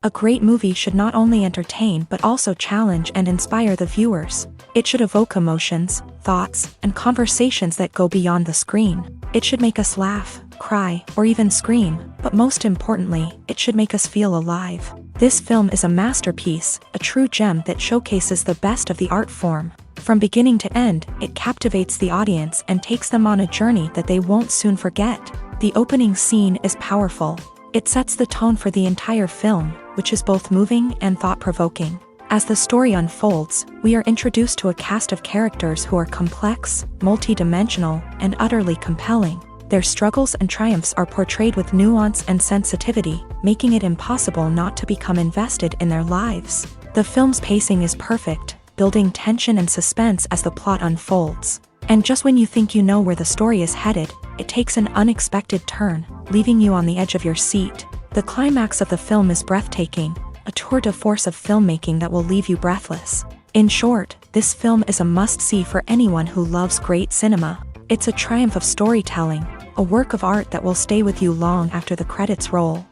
A great movie should not only entertain but also challenge and inspire the viewers. It should evoke emotions, thoughts, and conversations that go beyond the screen. It should make us laugh, cry, or even scream, but most importantly, it should make us feel alive. This film is a masterpiece, a true gem that showcases the best of the art form. From beginning to end, it captivates the audience and takes them on a journey that they won't soon forget. The opening scene is powerful. It sets the tone for the entire film, which is both moving and thought-provoking. As the story unfolds, we are introduced to a cast of characters who are complex, multi-dimensional, and utterly compelling. Their struggles and triumphs are portrayed with nuance and sensitivity, making it impossible not to become invested in their lives. The film's pacing is perfect, building tension and suspense as the plot unfolds. And just when you think you know where the story is headed, it takes an unexpected turn, leaving you on the edge of your seat. The climax of the film is breathtaking, a tour de force of filmmaking that will leave you breathless. In short, this film is a must-see for anyone who loves great cinema. It's a triumph of storytelling, a work of art that will stay with you long after the credits roll.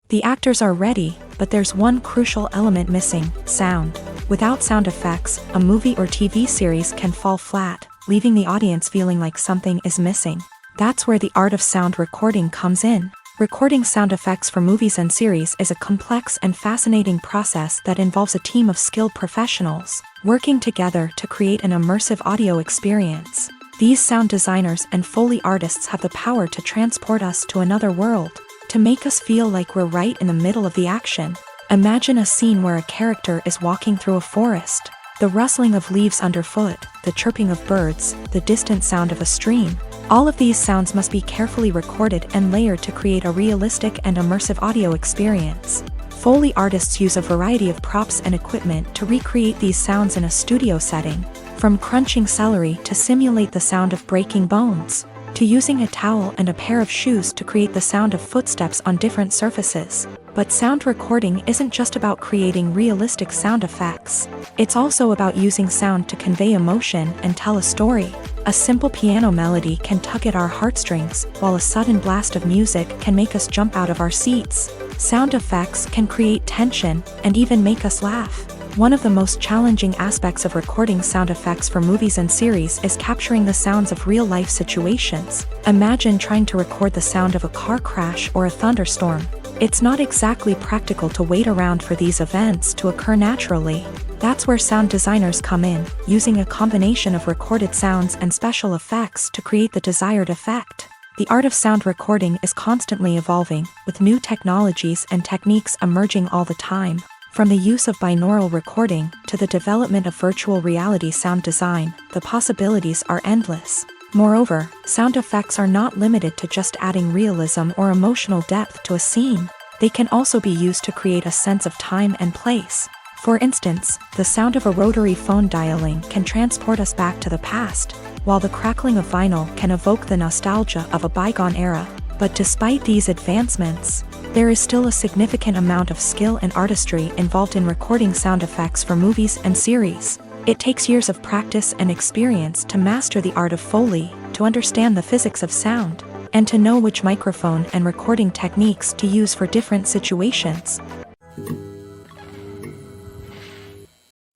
The actors are ready, but there's one crucial element missing: sound. Without sound effects, a movie or TV series can fall flat, leaving the audience feeling like something is missing. That's where the art of sound recording comes in. Recording sound effects for movies and series is a complex and fascinating process that involves a team of skilled professionals working together to create an immersive audio experience. These sound designers and Foley artists have the power to transport us to another world, to make us feel like we're right in the middle of the action. Imagine a scene where a character is walking through a forest. The rustling of leaves underfoot, the chirping of birds, the distant sound of a stream. All of these sounds must be carefully recorded and layered to create a realistic and immersive audio experience. Foley artists use a variety of props and equipment to recreate these sounds in a studio setting, from crunching celery to simulate the sound of breaking bones, to using a towel and a pair of shoes to create the sound of footsteps on different surfaces. But sound recording isn't just about creating realistic sound effects. It's also about using sound to convey emotion and tell a story. A simple piano melody can tug at our heartstrings, while a sudden blast of music can make us jump out of our seats. Sound effects can create tension and even make us laugh. One of the most challenging aspects of recording sound effects for movies and series is capturing the sounds of real-life situations. Imagine trying to record the sound of a car crash or a thunderstorm. It's not exactly practical to wait around for these events to occur naturally. That's where sound designers come in, using a combination of recorded sounds and special effects to create the desired effect. The art of sound recording is constantly evolving, with new technologies and techniques emerging all the time. From the use of binaural recording to the development of virtual reality sound design, the possibilities are endless. Moreover, sound effects are not limited to just adding realism or emotional depth to a scene. They can also be used to create a sense of time and place. For instance, the sound of a rotary phone dialing can transport us back to the past, while the crackling of vinyl can evoke the nostalgia of a bygone era. But despite these advancements, there is still a significant amount of skill and artistry involved in recording sound effects for movies and series. It takes years of practice and experience to master the art of Foley, to understand the physics of sound, and to know which microphone and recording techniques to use for different situations.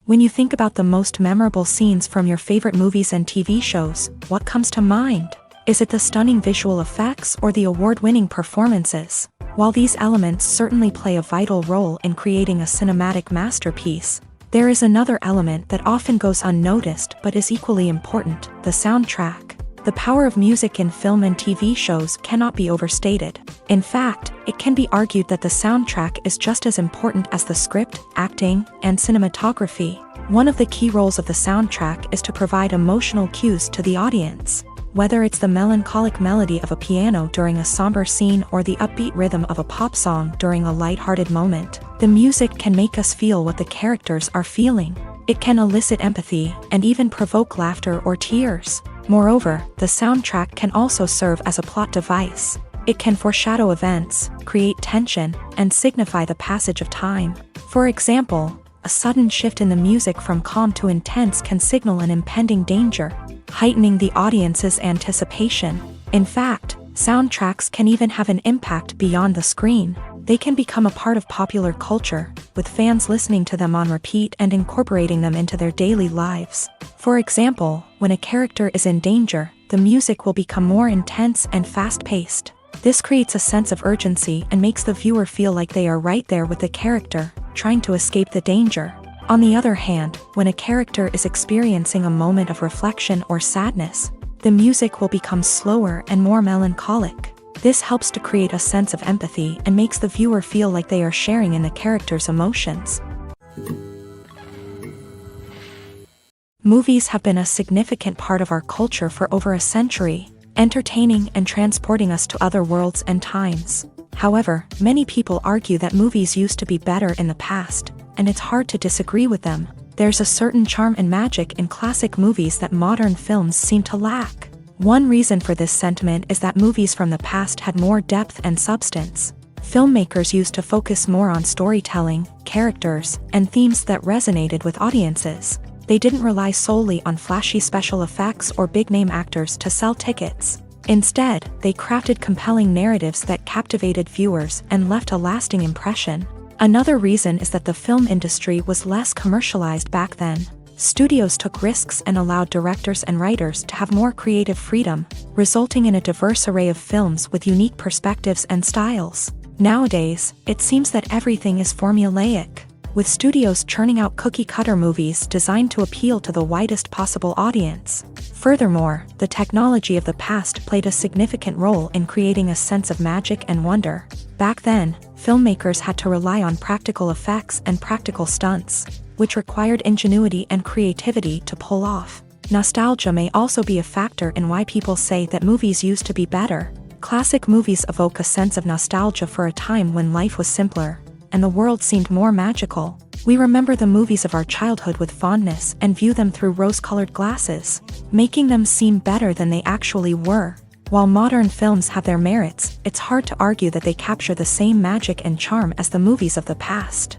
When you think about the most memorable scenes from your favorite movies and TV shows, what comes to mind? Is it the stunning visual effects or the award-winning performances? While these elements certainly play a vital role in creating a cinematic masterpiece, there is another element that often goes unnoticed but is equally important: the soundtrack. The power of music in film and TV shows cannot be overstated. In fact, it can be argued that the soundtrack is just as important as the script, acting, and cinematography. One of the key roles of the soundtrack is to provide emotional cues to the audience. Whether it's the melancholic melody of a piano during a somber scene or the upbeat rhythm of a pop song during a light-hearted moment, the music can make us feel what the characters are feeling. It can elicit empathy and even provoke laughter or tears. Moreover, the soundtrack can also serve as a plot device. It can foreshadow events, create tension, and signify the passage of time. For example, a sudden shift in the music from calm to intense can signal an impending danger, heightening the audience's anticipation. In fact, soundtracks can even have an impact beyond the screen. They can become a part of popular culture, with fans listening to them on repeat and incorporating them into their daily lives. For example, when a character is in danger, the music will become more intense and fast-paced. This creates a sense of urgency and makes the viewer feel like they are right there with the character, trying to escape the danger. On the other hand, when a character is experiencing a moment of reflection or sadness, the music will become slower and more melancholic. This helps to create a sense of empathy and makes the viewer feel like they are sharing in the character's emotions. Movies have been a significant part of our culture for over a century, entertaining and transporting us to other worlds and times. However, many people argue that movies used to be better in the past, and it's hard to disagree with them. There's a certain charm and magic in classic movies that modern films seem to lack. One reason for this sentiment is that movies from the past had more depth and substance. Filmmakers used to focus more on storytelling, characters, and themes that resonated with audiences. They didn't rely solely on flashy special effects or big-name actors to sell tickets. Instead, they crafted compelling narratives that captivated viewers and left a lasting impression. Another reason is that the film industry was less commercialized back then. Studios took risks and allowed directors and writers to have more creative freedom, resulting in a diverse array of films with unique perspectives and styles. Nowadays, it seems that everything is formulaic, with studios churning out cookie-cutter movies designed to appeal to the widest possible audience. Furthermore, the technology of the past played a significant role in creating a sense of magic and wonder. Back then, filmmakers had to rely on practical effects and practical stunts, which required ingenuity and creativity to pull off. Nostalgia may also be a factor in why people say that movies used to be better. Classic movies evoke a sense of nostalgia for a time when life was simpler, and the world seemed more magical. We remember the movies of our childhood with fondness and view them through rose-colored glasses, making them seem better than they actually were. While modern films have their merits, it's hard to argue that they capture the same magic and charm as the movies of the past.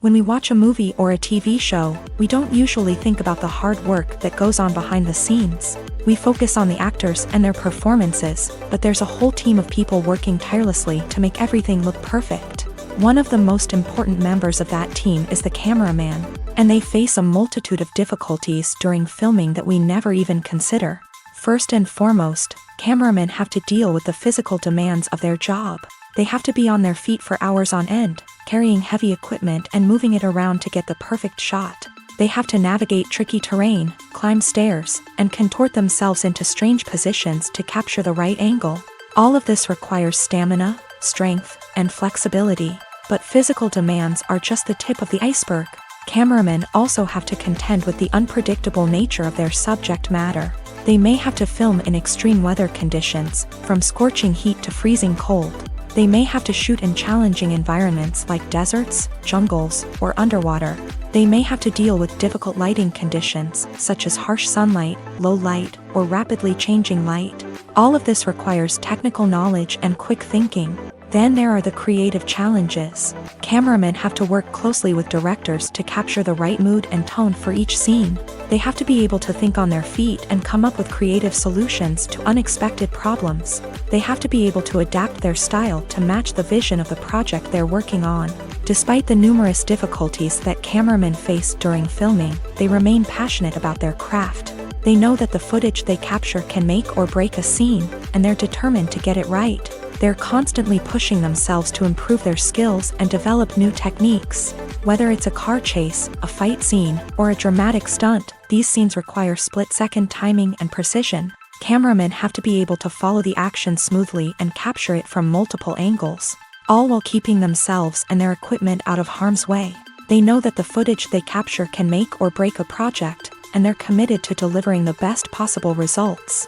When we watch a movie or a TV show, we don't usually think about the hard work that goes on behind the scenes. We focus on the actors and their performances, but there's a whole team of people working tirelessly to make everything look perfect. One of the most important members of that team is the cameraman, and they face a multitude of difficulties during filming that we never even consider. First and foremost, cameramen have to deal with the physical demands of their job. They have to be on their feet for hours on end, carrying heavy equipment and moving it around to get the perfect shot. They have to navigate tricky terrain, climb stairs, and contort themselves into strange positions to capture the right angle. All of this requires stamina, strength, and flexibility. But physical demands are just the tip of the iceberg. Cameramen also have to contend with the unpredictable nature of their subject matter. They may have to film in extreme weather conditions, from scorching heat to freezing cold. They may have to shoot in challenging environments like deserts, jungles, or underwater. They may have to deal with difficult lighting conditions, such as harsh sunlight, low light, or rapidly changing light. All of this requires technical knowledge and quick thinking. Then there are the creative challenges. Cameramen have to work closely with directors to capture the right mood and tone for each scene. They have to be able to think on their feet and come up with creative solutions to unexpected problems. They have to be able to adapt their style to match the vision of the project they're working on. Despite the numerous difficulties that cameramen face during filming, they remain passionate about their craft. They know that the footage they capture can make or break a scene, and they're determined to get it right. They're constantly pushing themselves to improve their skills and develop new techniques. Whether it's a car chase, a fight scene, or a dramatic stunt, these scenes require split-second timing and precision. Cameramen have to be able to follow the action smoothly and capture it from multiple angles, all while keeping themselves and their equipment out of harm's way. They know that the footage they capture can make or break a project, and they're committed to delivering the best possible results.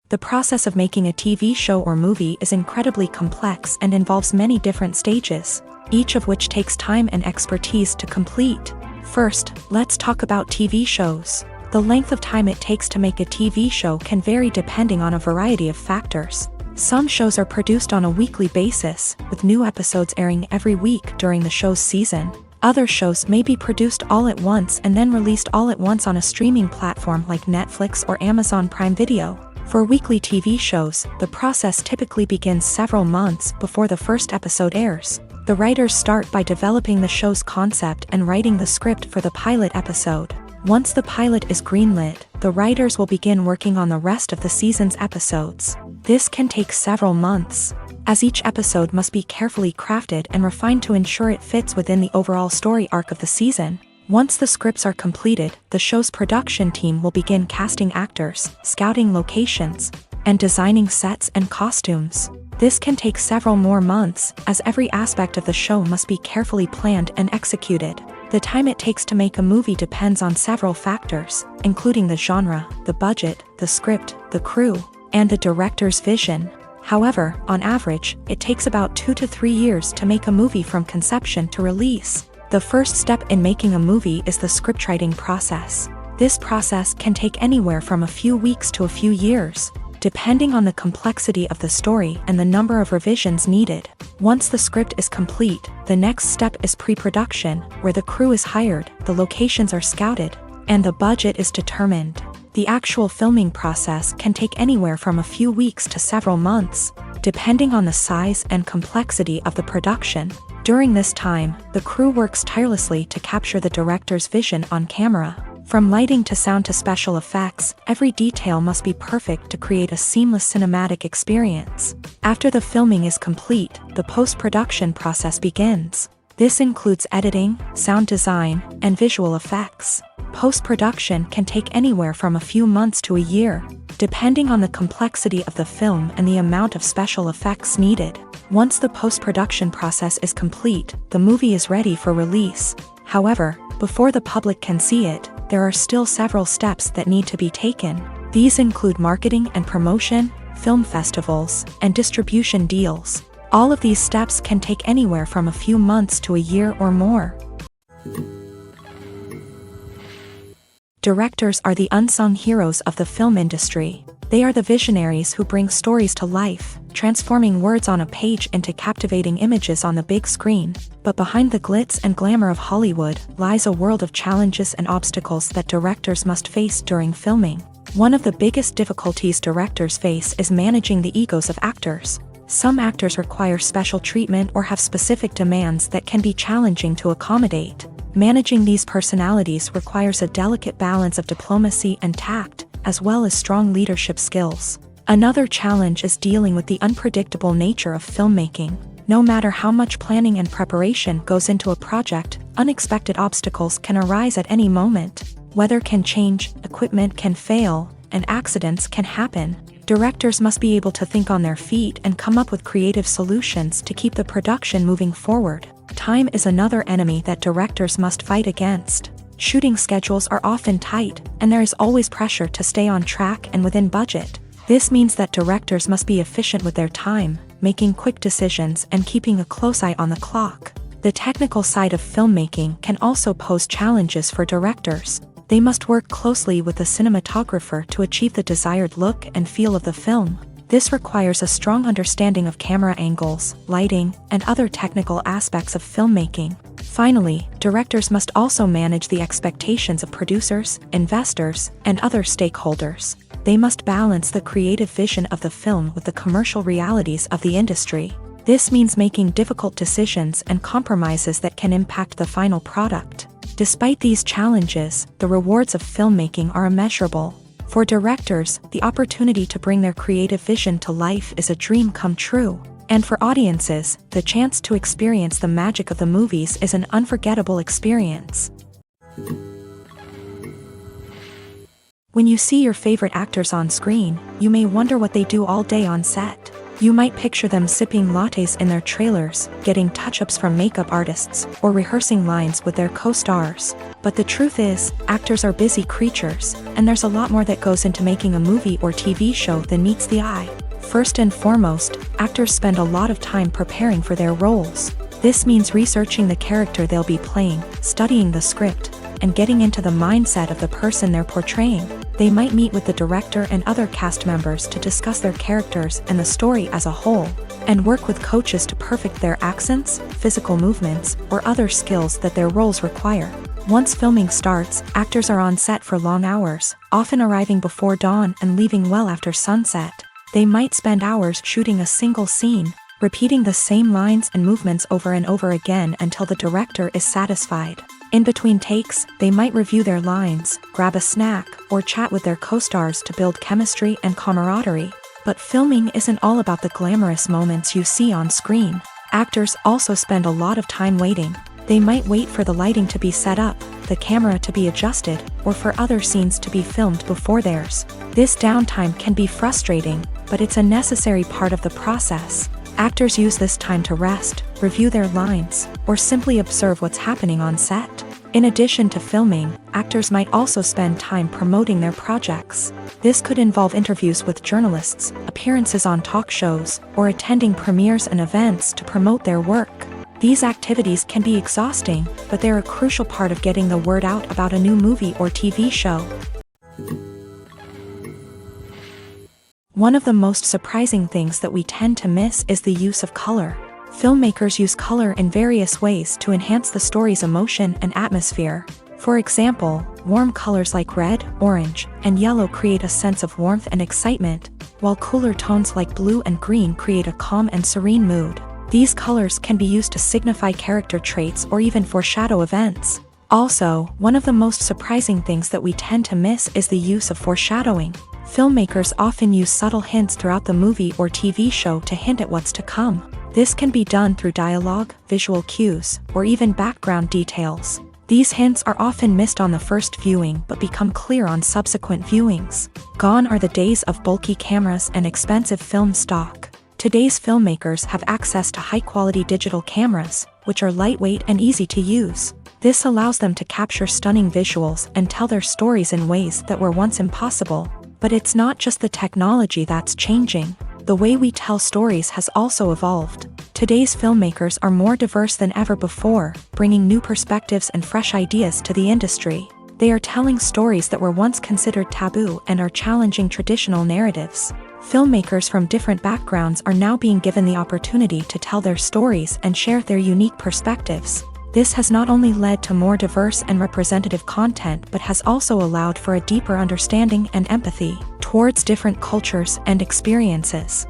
The process of making a TV show or movie is incredibly complex and involves many different stages, each of which takes time and expertise to complete. First, let's talk about TV shows. The length of time it takes to make a TV show can vary depending on a variety of factors. Some shows are produced on a weekly basis, with new episodes airing every week during the show's season. Other shows may be produced all at once and then released all at once on a streaming platform like Netflix or Amazon Prime Video. For weekly TV shows, the process typically begins several months before the first episode airs. The writers start by developing the show's concept and writing the script for the pilot episode. Once the pilot is greenlit, the writers will begin working on the rest of the season's episodes. This can take several months, as each episode must be carefully crafted and refined to ensure it fits within the overall story arc of the season. Once the scripts are completed, the show's production team will begin casting actors, scouting locations, and designing sets and costumes. This can take several more months, as every aspect of the show must be carefully planned and executed. The time it takes to make a movie depends on several factors, including the genre, the budget, the script, the crew, and the director's vision. However, on average, it takes about 2 to 3 years to make a movie from conception to release. The first step in making a movie is the scriptwriting process. This process can take anywhere from a few weeks to a few years, depending on the complexity of the story and the number of revisions needed. Once the script is complete, the next step is pre-production, where the crew is hired, the locations are scouted, and the budget is determined. The actual filming process can take anywhere from a few weeks to several months, depending on the size and complexity of the production. During this time, the crew works tirelessly to capture the director's vision on camera. From lighting to sound to special effects, every detail must be perfect to create a seamless cinematic experience. After the filming is complete, the post-production process begins. This includes editing, sound design, and visual effects. Post-production can take anywhere from a few months to a year, depending on the complexity of the film and the amount of special effects needed. Once the post-production process is complete, the movie is ready for release. However, before the public can see it, there are still several steps that need to be taken. These include marketing and promotion, film festivals, and distribution deals. All of these steps can take anywhere from a few months to a year or more. Directors are the unsung heroes of the film industry. They are the visionaries who bring stories to life, transforming words on a page into captivating images on the big screen. But behind the glitz and glamour of Hollywood lies a world of challenges and obstacles that directors must face during filming. One of the biggest difficulties directors face is managing the egos of actors. Some actors require special treatment or have specific demands that can be challenging to accommodate. Managing these personalities requires a delicate balance of diplomacy and tact, as well as strong leadership skills. Another challenge is dealing with the unpredictable nature of filmmaking. No matter how much planning and preparation goes into a project, unexpected obstacles can arise at any moment. Weather can change, equipment can fail, and accidents can happen. Directors must be able to think on their feet and come up with creative solutions to keep the production moving forward. Time is another enemy that directors must fight against. Shooting schedules are often tight, and there is always pressure to stay on track and within budget. This means that directors must be efficient with their time, making quick decisions and keeping a close eye on the clock. The technical side of filmmaking can also pose challenges for directors. They must work closely with the cinematographer to achieve the desired look and feel of the film. This requires a strong understanding of camera angles, lighting, and other technical aspects of filmmaking. Finally, directors must also manage the expectations of producers, investors, and other stakeholders. They must balance the creative vision of the film with the commercial realities of the industry. This means making difficult decisions and compromises that can impact the final product. Despite these challenges, the rewards of filmmaking are immeasurable. For directors, the opportunity to bring their creative vision to life is a dream come true. And for audiences, the chance to experience the magic of the movies is an unforgettable experience. When you see your favorite actors on screen, you may wonder what they do all day on set. You might picture them sipping lattes in their trailers, getting touch-ups from makeup artists, or rehearsing lines with their co-stars. But the truth is, actors are busy creatures, and there's a lot more that goes into making a movie or TV show than meets the eye. First and foremost, actors spend a lot of time preparing for their roles. This means researching the character they'll be playing, studying the script, and getting into the mindset of the person they're portraying. They might meet with the director and other cast members to discuss their characters and the story as a whole, and work with coaches to perfect their accents, physical movements, or other skills that their roles require. Once filming starts, actors are on set for long hours, often arriving before dawn and leaving well after sunset. They might spend hours shooting a single scene, repeating the same lines and movements over and over again until the director is satisfied. In between takes, they might review their lines, grab a snack, or chat with their co-stars to build chemistry and camaraderie. But filming isn't all about the glamorous moments you see on screen. Actors also spend a lot of time waiting. They might wait for the lighting to be set up, the camera to be adjusted, or for other scenes to be filmed before theirs. This downtime can be frustrating, but it's a necessary part of the process. Actors use this time to rest, review their lines, or simply observe what's happening on set. In addition to filming, actors might also spend time promoting their projects. This could involve interviews with journalists, appearances on talk shows, or attending premieres and events to promote their work. These activities can be exhausting, but they're a crucial part of getting the word out about a new movie or TV show. One of the most surprising things that we tend to miss is the use of color. Filmmakers use color in various ways to enhance the story's emotion and atmosphere. For example, warm colors like red, orange, and yellow create a sense of warmth and excitement, while cooler tones like blue and green create a calm and serene mood. These colors can be used to signify character traits or even foreshadow events. Also, one of the most surprising things that we tend to miss is the use of foreshadowing. Filmmakers often use subtle hints throughout the movie or TV show to hint at what's to come. This can be done through dialogue, visual cues, or even background details. These hints are often missed on the first viewing but become clear on subsequent viewings. Gone are the days of bulky cameras and expensive film stock. Today's filmmakers have access to high-quality digital cameras, which are lightweight and easy to use. This allows them to capture stunning visuals and tell their stories in ways that were once impossible. But it's not just the technology that's changing. The way we tell stories has also evolved. Today's filmmakers are more diverse than ever before, bringing new perspectives and fresh ideas to the industry. They are telling stories that were once considered taboo and are challenging traditional narratives. Filmmakers from different backgrounds are now being given the opportunity to tell their stories and share their unique perspectives. This has not only led to more diverse and representative content but has also allowed for a deeper understanding and empathy towards different cultures and experiences.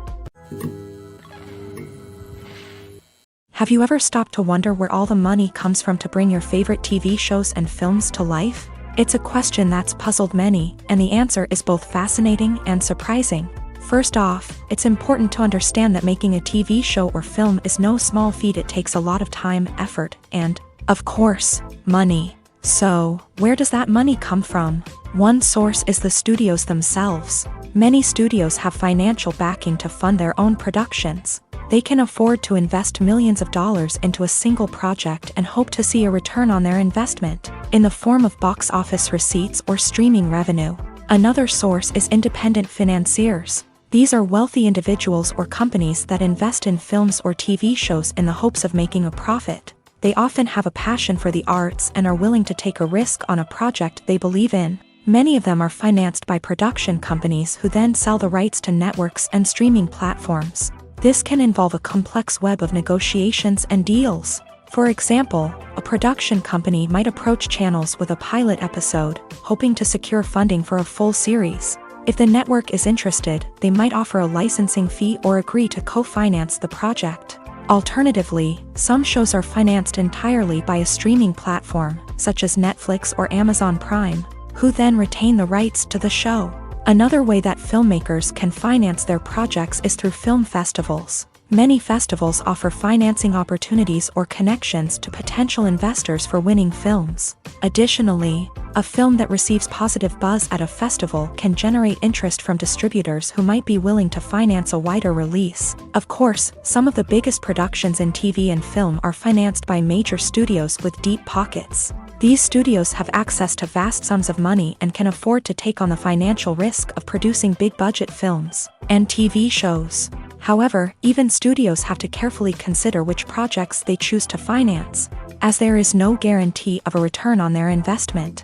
Have you ever stopped to wonder where all the money comes from to bring your favorite TV shows and films to life? It's a question that's puzzled many, and the answer is both fascinating and surprising. First off, it's important to understand that making a TV show or film is no small feat. It takes a lot of time, effort, and, of course, money. So, where does that money come from? One source is the studios themselves. Many studios have financial backing to fund their own productions. They can afford to invest millions of dollars into a single project and hope to see a return on their investment, in the form of box office receipts or streaming revenue. Another source is independent financiers. These are wealthy individuals or companies that invest in films or TV shows in the hopes of making a profit. They often have a passion for the arts and are willing to take a risk on a project they believe in. Many of them are financed by production companies who then sell the rights to networks and streaming platforms. This can involve a complex web of negotiations and deals. For example, a production company might approach channels with a pilot episode, hoping to secure funding for a full series. If the network is interested, they might offer a licensing fee or agree to co-finance the project. Alternatively, some shows are financed entirely by a streaming platform, such as Netflix or Amazon Prime, who then retain the rights to the show. Another way that filmmakers can finance their projects is through film festivals. Many festivals offer financing opportunities or connections to potential investors for winning films. Additionally, a film that receives positive buzz at a festival can generate interest from distributors who might be willing to finance a wider release. Of course, some of the biggest productions in TV and film are financed by major studios with deep pockets. These studios have access to vast sums of money and can afford to take on the financial risk of producing big-budget films and TV shows. However, even studios have to carefully consider which projects they choose to finance, as there is no guarantee of a return on their investment.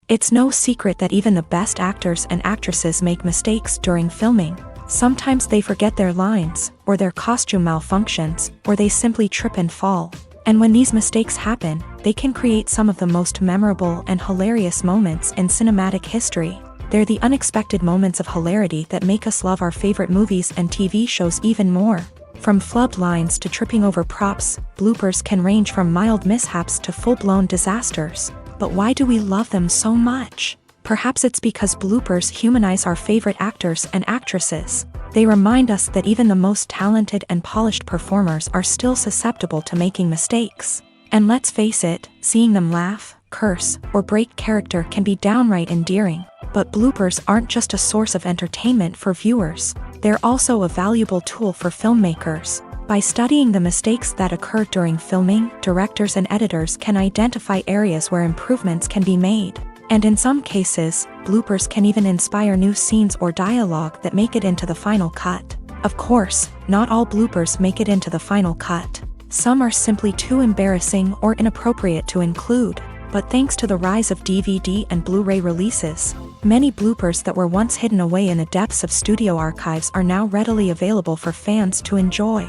It's no secret that even the best actors and actresses make mistakes during filming. Sometimes they forget their lines, or their costume malfunctions, or they simply trip and fall. And when these mistakes happen, they can create some of the most memorable and hilarious moments in cinematic history. They're the unexpected moments of hilarity that make us love our favorite movies and TV shows even more. From flubbed lines to tripping over props, bloopers can range from mild mishaps to full-blown disasters. But why do we love them so much? Perhaps it's because bloopers humanize our favorite actors and actresses. They remind us that even the most talented and polished performers are still susceptible to making mistakes. And let's face it, seeing them laugh, curse, or break character can be downright endearing. But bloopers aren't just a source of entertainment for viewers. They're also a valuable tool for filmmakers. By studying the mistakes that occur during filming, directors and editors can identify areas where improvements can be made. And in some cases, bloopers can even inspire new scenes or dialogue that make it into the final cut. Of course, not all bloopers make it into the final cut. Some are simply too embarrassing or inappropriate to include. But thanks to the rise of DVD and Blu-ray releases, many bloopers that were once hidden away in the depths of studio archives are now readily available for fans to enjoy.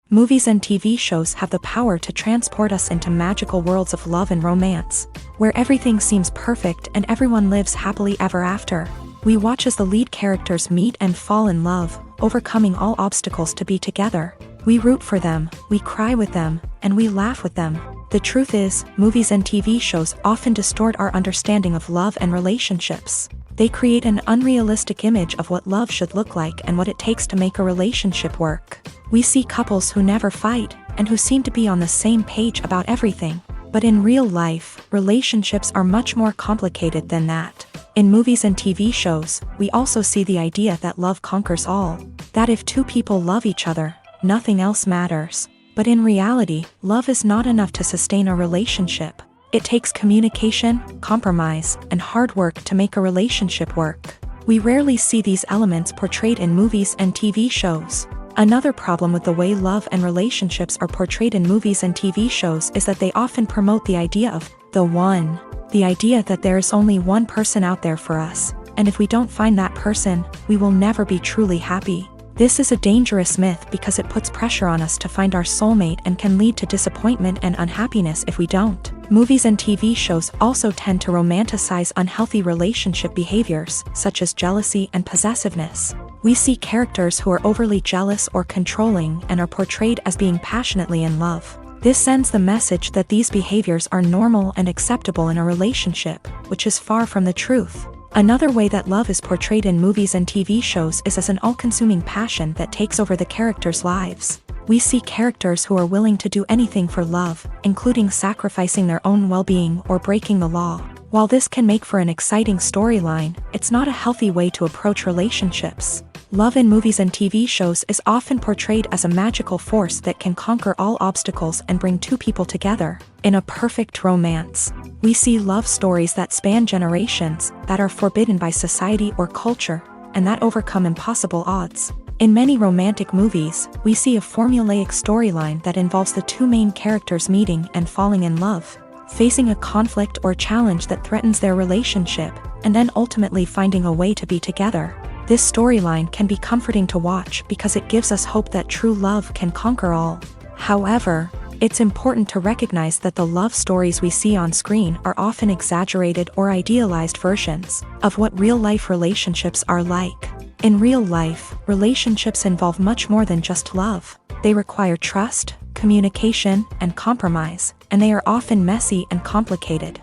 Movies and TV shows have the power to transport us into magical worlds of love and romance, where everything seems perfect and everyone lives happily ever after. We watch as the lead characters meet and fall in love, overcoming all obstacles to be together. We root for them, we cry with them, and we laugh with them. The truth is, movies and TV shows often distort our understanding of love and relationships. They create an unrealistic image of what love should look like and what it takes to make a relationship work. We see couples who never fight, and who seem to be on the same page about everything. But in real life, relationships are much more complicated than that. In movies and TV shows, we also see the idea that love conquers all. That if two people love each other, nothing else matters. But in reality, love is not enough to sustain a relationship. It takes communication, compromise, and hard work to make a relationship work. We rarely see these elements portrayed in movies and TV shows. Another problem with the way love and relationships are portrayed in movies and TV shows is that they often promote the idea of the one. The idea that there is only one person out there for us, and if we don't find that person, we will never be truly happy. This is a dangerous myth because it puts pressure on us to find our soulmate and can lead to disappointment and unhappiness if we don't. Movies and TV shows also tend to romanticize unhealthy relationship behaviors, such as jealousy and possessiveness. We see characters who are overly jealous or controlling and are portrayed as being passionately in love. This sends the message that these behaviors are normal and acceptable in a relationship, which is far from the truth. Another way that love is portrayed in movies and TV shows is as an all-consuming passion that takes over the characters' lives. We see characters who are willing to do anything for love, including sacrificing their own well-being or breaking the law. While this can make for an exciting storyline, it's not a healthy way to approach relationships. Love in movies and TV shows is often portrayed as a magical force that can conquer all obstacles and bring two people together in a perfect romance. We see love stories that span generations, that are forbidden by society or culture, and that overcome impossible odds. In many romantic movies, we see a formulaic storyline that involves the two main characters meeting and falling in love, facing a conflict or challenge that threatens their relationship, and then ultimately finding a way to be together. This storyline can be comforting to watch because it gives us hope that true love can conquer all. However, it's important to recognize that the love stories we see on screen are often exaggerated or idealized versions of what real-life relationships are like. In real life, relationships involve much more than just love. They require trust, communication, and compromise, and they are often messy and complicated.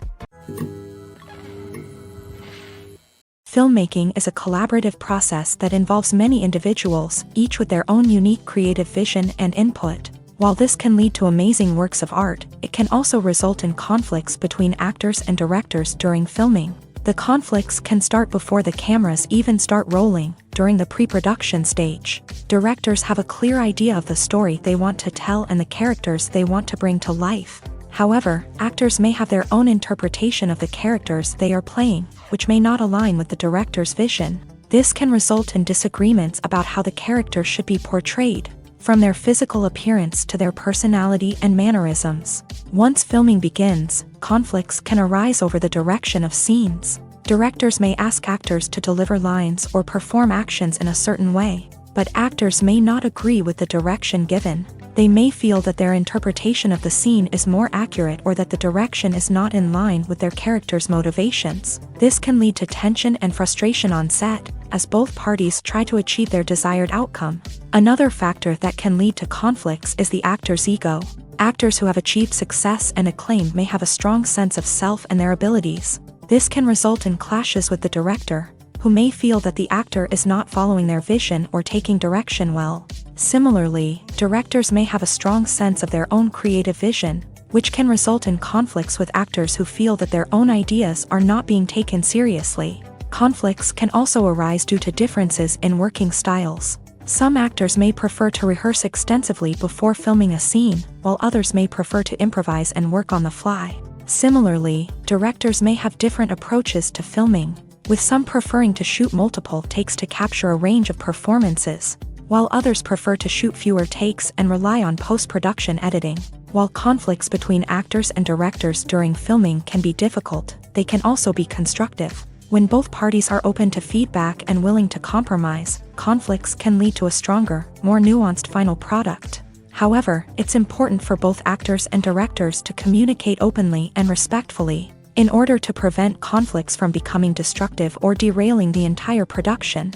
Filmmaking is a collaborative process that involves many individuals, each with their own unique creative vision and input. While this can lead to amazing works of art, it can also result in conflicts between actors and directors during filming. The conflicts can start before the cameras even start rolling, during the pre-production stage. Directors have a clear idea of the story they want to tell and the characters they want to bring to life. However, actors may have their own interpretation of the characters they are playing, which may not align with the director's vision. This can result in disagreements about how the characters should be portrayed, from their physical appearance to their personality and mannerisms. Once filming begins, conflicts can arise over the direction of scenes. Directors may ask actors to deliver lines or perform actions in a certain way, but actors may not agree with the direction given. They may feel that their interpretation of the scene is more accurate or that the direction is not in line with their character's motivations. This can lead to tension and frustration on set, as both parties try to achieve their desired outcome. Another factor that can lead to conflicts is the actor's ego. Actors who have achieved success and acclaim may have a strong sense of self and their abilities. This can result in clashes with the director, who may feel that the actor is not following their vision or taking direction well. Similarly, directors may have a strong sense of their own creative vision, which can result in conflicts with actors who feel that their own ideas are not being taken seriously. Conflicts can also arise due to differences in working styles. Some actors may prefer to rehearse extensively before filming a scene, while others may prefer to improvise and work on the fly. Similarly, directors may have different approaches to filming, with some preferring to shoot multiple takes to capture a range of performances, while others prefer to shoot fewer takes and rely on post-production editing. While conflicts between actors and directors during filming can be difficult, they can also be constructive. When both parties are open to feedback and willing to compromise, conflicts can lead to a stronger, more nuanced final product. However, it's important for both actors and directors to communicate openly and respectfully, in order to prevent conflicts from becoming destructive or derailing the entire production.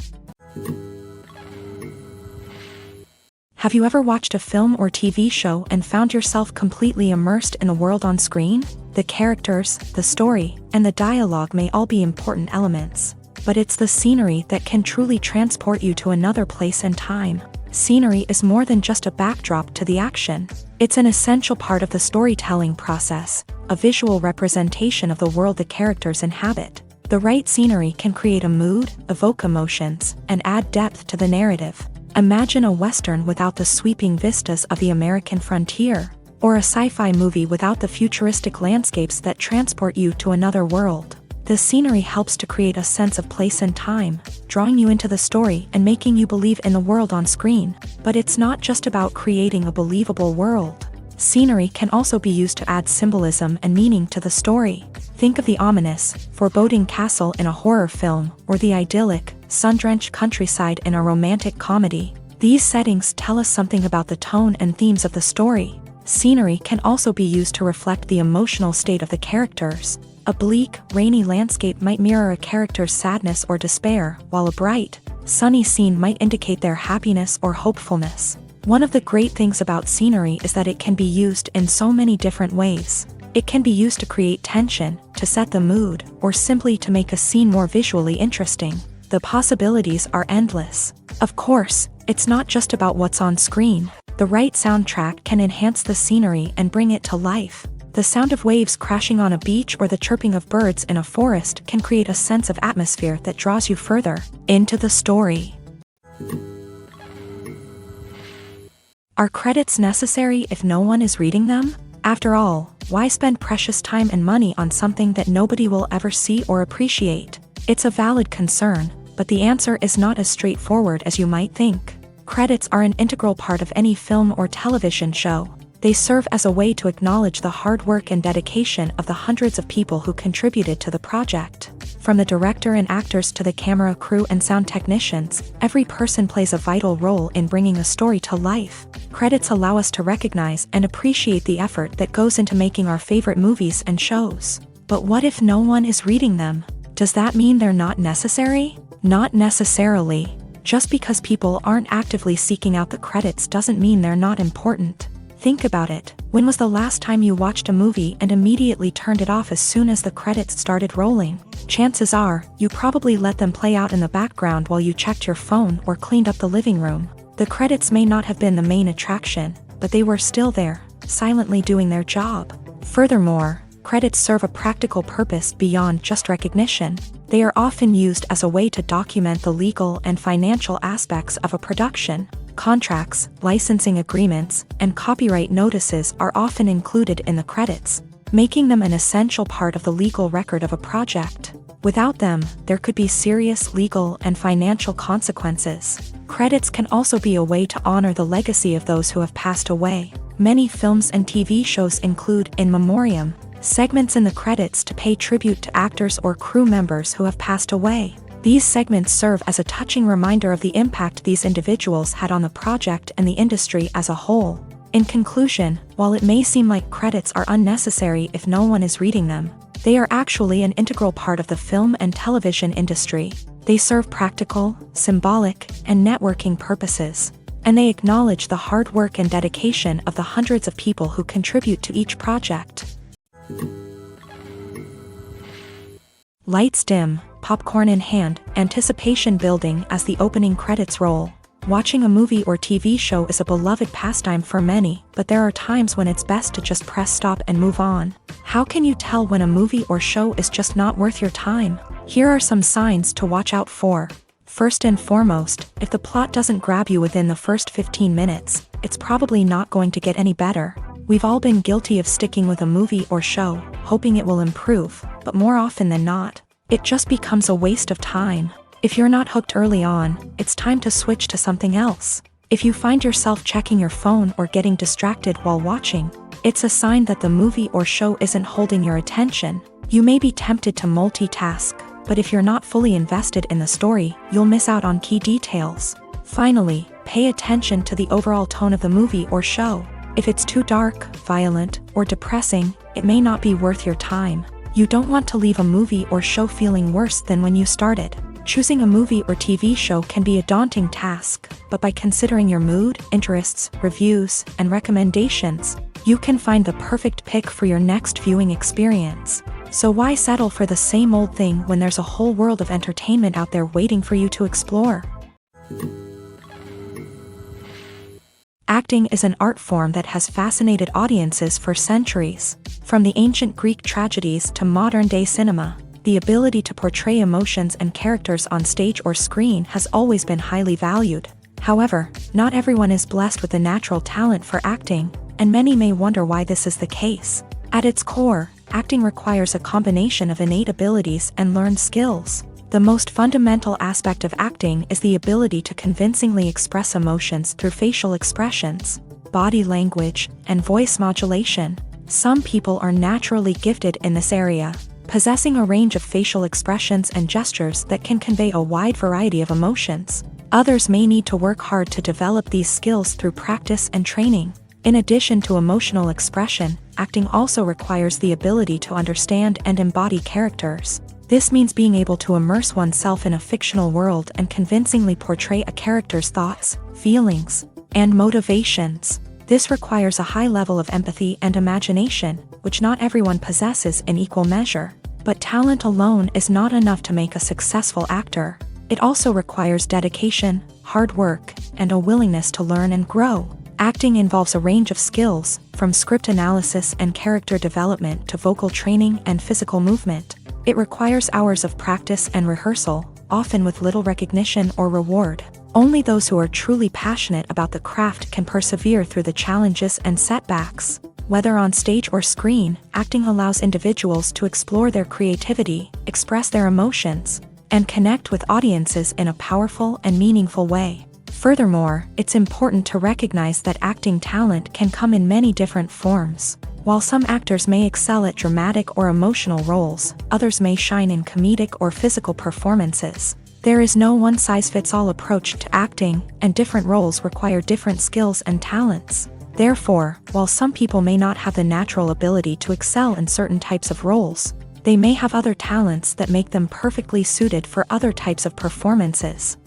Have you ever watched a film or TV show and found yourself completely immersed in the world on screen? The characters, the story, and the dialogue may all be important elements, but it's the scenery that can truly transport you to another place and time. Scenery is more than just a backdrop to the action. It's an essential part of the storytelling process, a visual representation of the world the characters inhabit. The right scenery can create a mood, evoke emotions, and add depth to the narrative. Imagine a Western without the sweeping vistas of the American frontier, or a sci-fi movie without the futuristic landscapes that transport you to another world. The scenery helps to create a sense of place and time, drawing you into the story and making you believe in the world on screen. But it's not just about creating a believable world. Scenery can also be used to add symbolism and meaning to the story. Think of the ominous, foreboding castle in a horror film, or the idyllic, sun-drenched countryside in a romantic comedy. These settings tell us something about the tone and themes of the story. Scenery can also be used to reflect the emotional state of the characters. A bleak, rainy landscape might mirror a character's sadness or despair, while a bright, sunny scene might indicate their happiness or hopefulness. One of the great things about scenery is that it can be used in so many different ways. It can be used to create tension, to set the mood, or simply to make a scene more visually interesting. The possibilities are endless. Of course, it's not just about what's on screen. The right soundtrack can enhance the scenery and bring it to life. The sound of waves crashing on a beach or the chirping of birds in a forest can create a sense of atmosphere that draws you further into the story. Are credits necessary if no one is reading them? After all, why spend precious time and money on something that nobody will ever see or appreciate? It's a valid concern, but the answer is not as straightforward as you might think. Credits are an integral part of any film or television show. They serve as a way to acknowledge the hard work and dedication of the hundreds of people who contributed to the project. From the director and actors to the camera crew and sound technicians, every person plays a vital role in bringing a story to life. Credits allow us to recognize and appreciate the effort that goes into making our favorite movies and shows. But what if no one is reading them? Does that mean they're not necessary? Not necessarily. Just because people aren't actively seeking out the credits doesn't mean they're not important. Think about it. When was the last time you watched a movie and immediately turned it off as soon as the credits started rolling? Chances are, you probably let them play out in the background while you checked your phone or cleaned up the living room. The credits may not have been the main attraction, but they were still there, silently doing their job. Furthermore, credits serve a practical purpose beyond just recognition. They are often used as a way to document the legal and financial aspects of a production. Contracts, licensing agreements, and copyright notices are often included in the credits, making them an essential part of the legal record of a project. Without them, there could be serious legal and financial consequences. Credits can also be a way to honor the legacy of those who have passed away. Many films and TV shows include in memoriam segments in the credits to pay tribute to actors or crew members who have passed away. These segments serve as a touching reminder of the impact these individuals had on the project and the industry as a whole. In conclusion, while it may seem like credits are unnecessary if no one is reading them, they are actually an integral part of the film and television industry. They serve practical, symbolic, and networking purposes, and they acknowledge the hard work and dedication of the hundreds of people who contribute to each project. Lights dim, popcorn in hand, anticipation building as the opening credits roll. Watching a movie or TV show is a beloved pastime for many, but there are times when it's best to just press stop and move on. How can you tell when a movie or show is just not worth your time? Here are some signs to watch out for. First and foremost, if the plot doesn't grab you within the first 15 minutes, it's probably not going to get any better. We've all been guilty of sticking with a movie or show, hoping it will improve, but more often than not, it just becomes a waste of time. If you're not hooked early on, it's time to switch to something else. If you find yourself checking your phone or getting distracted while watching, it's a sign that the movie or show isn't holding your attention. You may be tempted to multitask, but if you're not fully invested in the story, you'll miss out on key details. Finally, pay attention to the overall tone of the movie or show. If it's too dark, violent, or depressing, it may not be worth your time. You don't want to leave a movie or show feeling worse than when you started. Choosing a movie or TV show can be a daunting task, but by considering your mood, interests, reviews, and recommendations, you can find the perfect pick for your next viewing experience. So why settle for the same old thing when there's a whole world of entertainment out there waiting for you to explore? Acting is an art form that has fascinated audiences for centuries. From the ancient Greek tragedies to modern-day cinema, the ability to portray emotions and characters on stage or screen has always been highly valued. However, not everyone is blessed with the natural talent for acting, and many may wonder why this is the case. At its core, acting requires a combination of innate abilities and learned skills. The most fundamental aspect of acting is the ability to convincingly express emotions through facial expressions, body language, and voice modulation. Some people are naturally gifted in this area, possessing a range of facial expressions and gestures that can convey a wide variety of emotions. Others may need to work hard to develop these skills through practice and training. In addition to emotional expression, acting also requires the ability to understand and embody characters. This means being able to immerse oneself in a fictional world and convincingly portray a character's thoughts, feelings, and motivations. This requires a high level of empathy and imagination, which not everyone possesses in equal measure. But talent alone is not enough to make a successful actor. It also requires dedication, hard work, and a willingness to learn and grow. Acting involves a range of skills, from script analysis and character development to vocal training and physical movement. It requires hours of practice and rehearsal, often with little recognition or reward. Only those who are truly passionate about the craft can persevere through the challenges and setbacks. Whether on stage or screen, acting allows individuals to explore their creativity, express their emotions, and connect with audiences in a powerful and meaningful way. Furthermore, it's important to recognize that acting talent can come in many different forms. While some actors may excel at dramatic or emotional roles, others may shine in comedic or physical performances. There is no one-size-fits-all approach to acting, and different roles require different skills and talents. Therefore, while some people may not have the natural ability to excel in certain types of roles, they may have other talents that make them perfectly suited for other types of performances.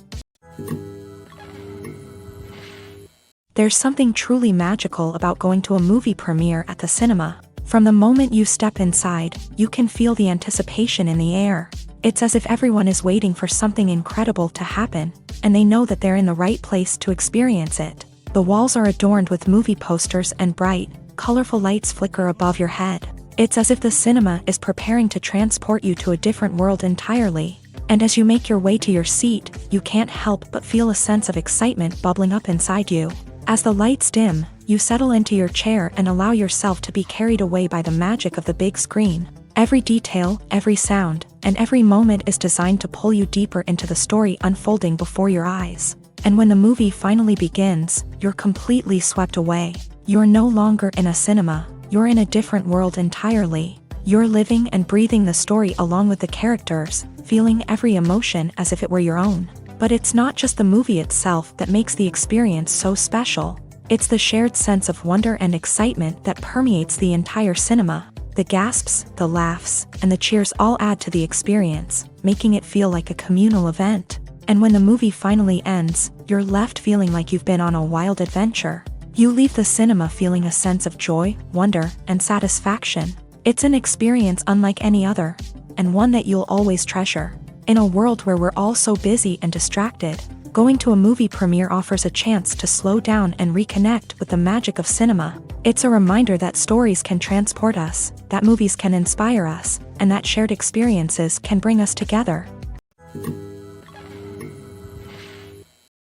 There's something truly magical about going to a movie premiere at the cinema. From the moment you step inside, you can feel the anticipation in the air. It's as if everyone is waiting for something incredible to happen, and they know that they're in the right place to experience it. The walls are adorned with movie posters and bright, colorful lights flicker above your head. It's as if the cinema is preparing to transport you to a different world entirely. And as you make your way to your seat, you can't help but feel a sense of excitement bubbling up inside you. As the lights dim, you settle into your chair and allow yourself to be carried away by the magic of the big screen. Every detail, every sound, and every moment is designed to pull you deeper into the story unfolding before your eyes. And when the movie finally begins, you're completely swept away. You're no longer in a cinema, you're in a different world entirely. You're living and breathing the story along with the characters, feeling every emotion as if it were your own. But it's not just the movie itself that makes the experience so special. It's the shared sense of wonder and excitement that permeates the entire cinema. The gasps, the laughs, and the cheers all add to the experience, making it feel like a communal event. And when the movie finally ends, you're left feeling like you've been on a wild adventure. You leave the cinema feeling a sense of joy, wonder, and satisfaction. It's an experience unlike any other, and one that you'll always treasure. In a world where we're all so busy and distracted, going to a movie premiere offers a chance to slow down and reconnect with the magic of cinema. It's a reminder that stories can transport us, that movies can inspire us, and that shared experiences can bring us together.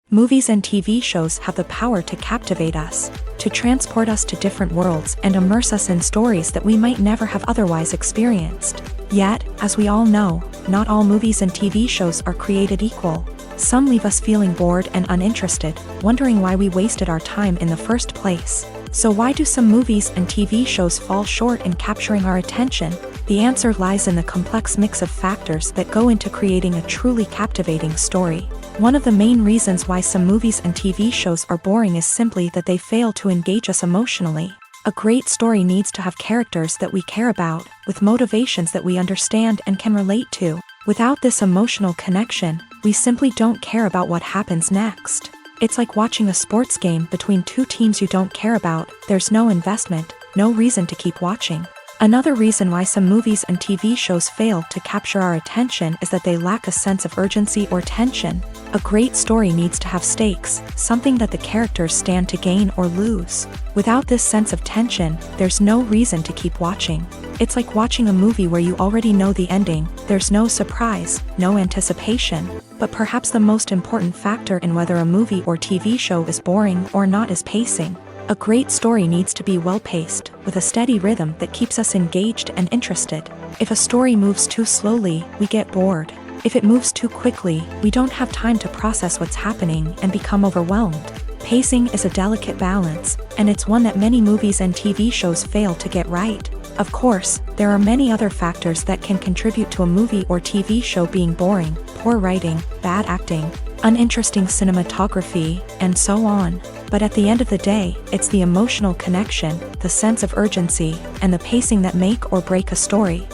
Movies and TV shows have the power to captivate us, to transport us to different worlds and immerse us in stories that we might never have otherwise experienced. Yet, as we all know, not all movies and TV shows are created equal. Some leave us feeling bored and uninterested, wondering why we wasted our time in the first place. So why do some movies and TV shows fall short in capturing our attention? The answer lies in the complex mix of factors that go into creating a truly captivating story. One of the main reasons why some movies and TV shows are boring is simply that they fail to engage us emotionally. A great story needs to have characters that we care about, with motivations that we understand and can relate to. Without this emotional connection, we simply don't care about what happens next. It's like watching a sports game between two teams you don't care about. There's no investment, no reason to keep watching. Another reason why some movies and TV shows fail to capture our attention is that they lack a sense of urgency or tension. A great story needs to have stakes, something that the characters stand to gain or lose. Without this sense of tension, there's no reason to keep watching. It's like watching a movie where you already know the ending. There's no surprise, no anticipation. But perhaps the most important factor in whether a movie or TV show is boring or not is pacing. A great story needs to be well-paced, with a steady rhythm that keeps us engaged and interested. If a story moves too slowly, we get bored. If it moves too quickly, we don't have time to process what's happening and become overwhelmed. Pacing is a delicate balance, and it's one that many movies and TV shows fail to get right. Of course, there are many other factors that can contribute to a movie or TV show being boring: poor writing, bad acting, uninteresting cinematography, and so on. But at the end of the day, it's the emotional connection, the sense of urgency, and the pacing that make or break a story.